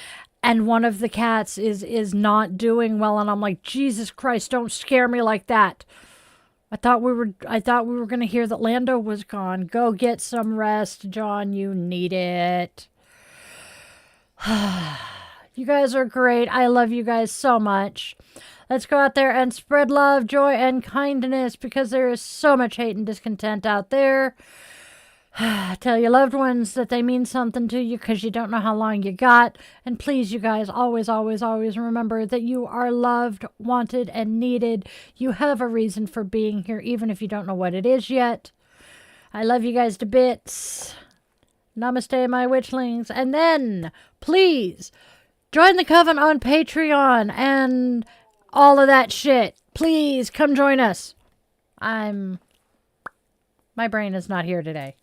and one of the cats is not doing well, and I'm like, Jesus Christ, don't scare me like that. I thought we were going to hear that Lando was gone. Go get some rest, John. You need it. You guys are great. I love you guys so much. Let's go out there and spread love, joy, and kindness because there is so much hate and discontent out there. Tell your loved ones that they mean something to you because you don't know how long you got. And please, you guys, always, always, always remember that you are loved, wanted, and needed. You have a reason for being here, even if you don't know what it is yet. I love you guys to bits. Namaste, my witchlings. And then, please, join the coven on Patreon and all of that shit. Please, come join us. My brain is not here today.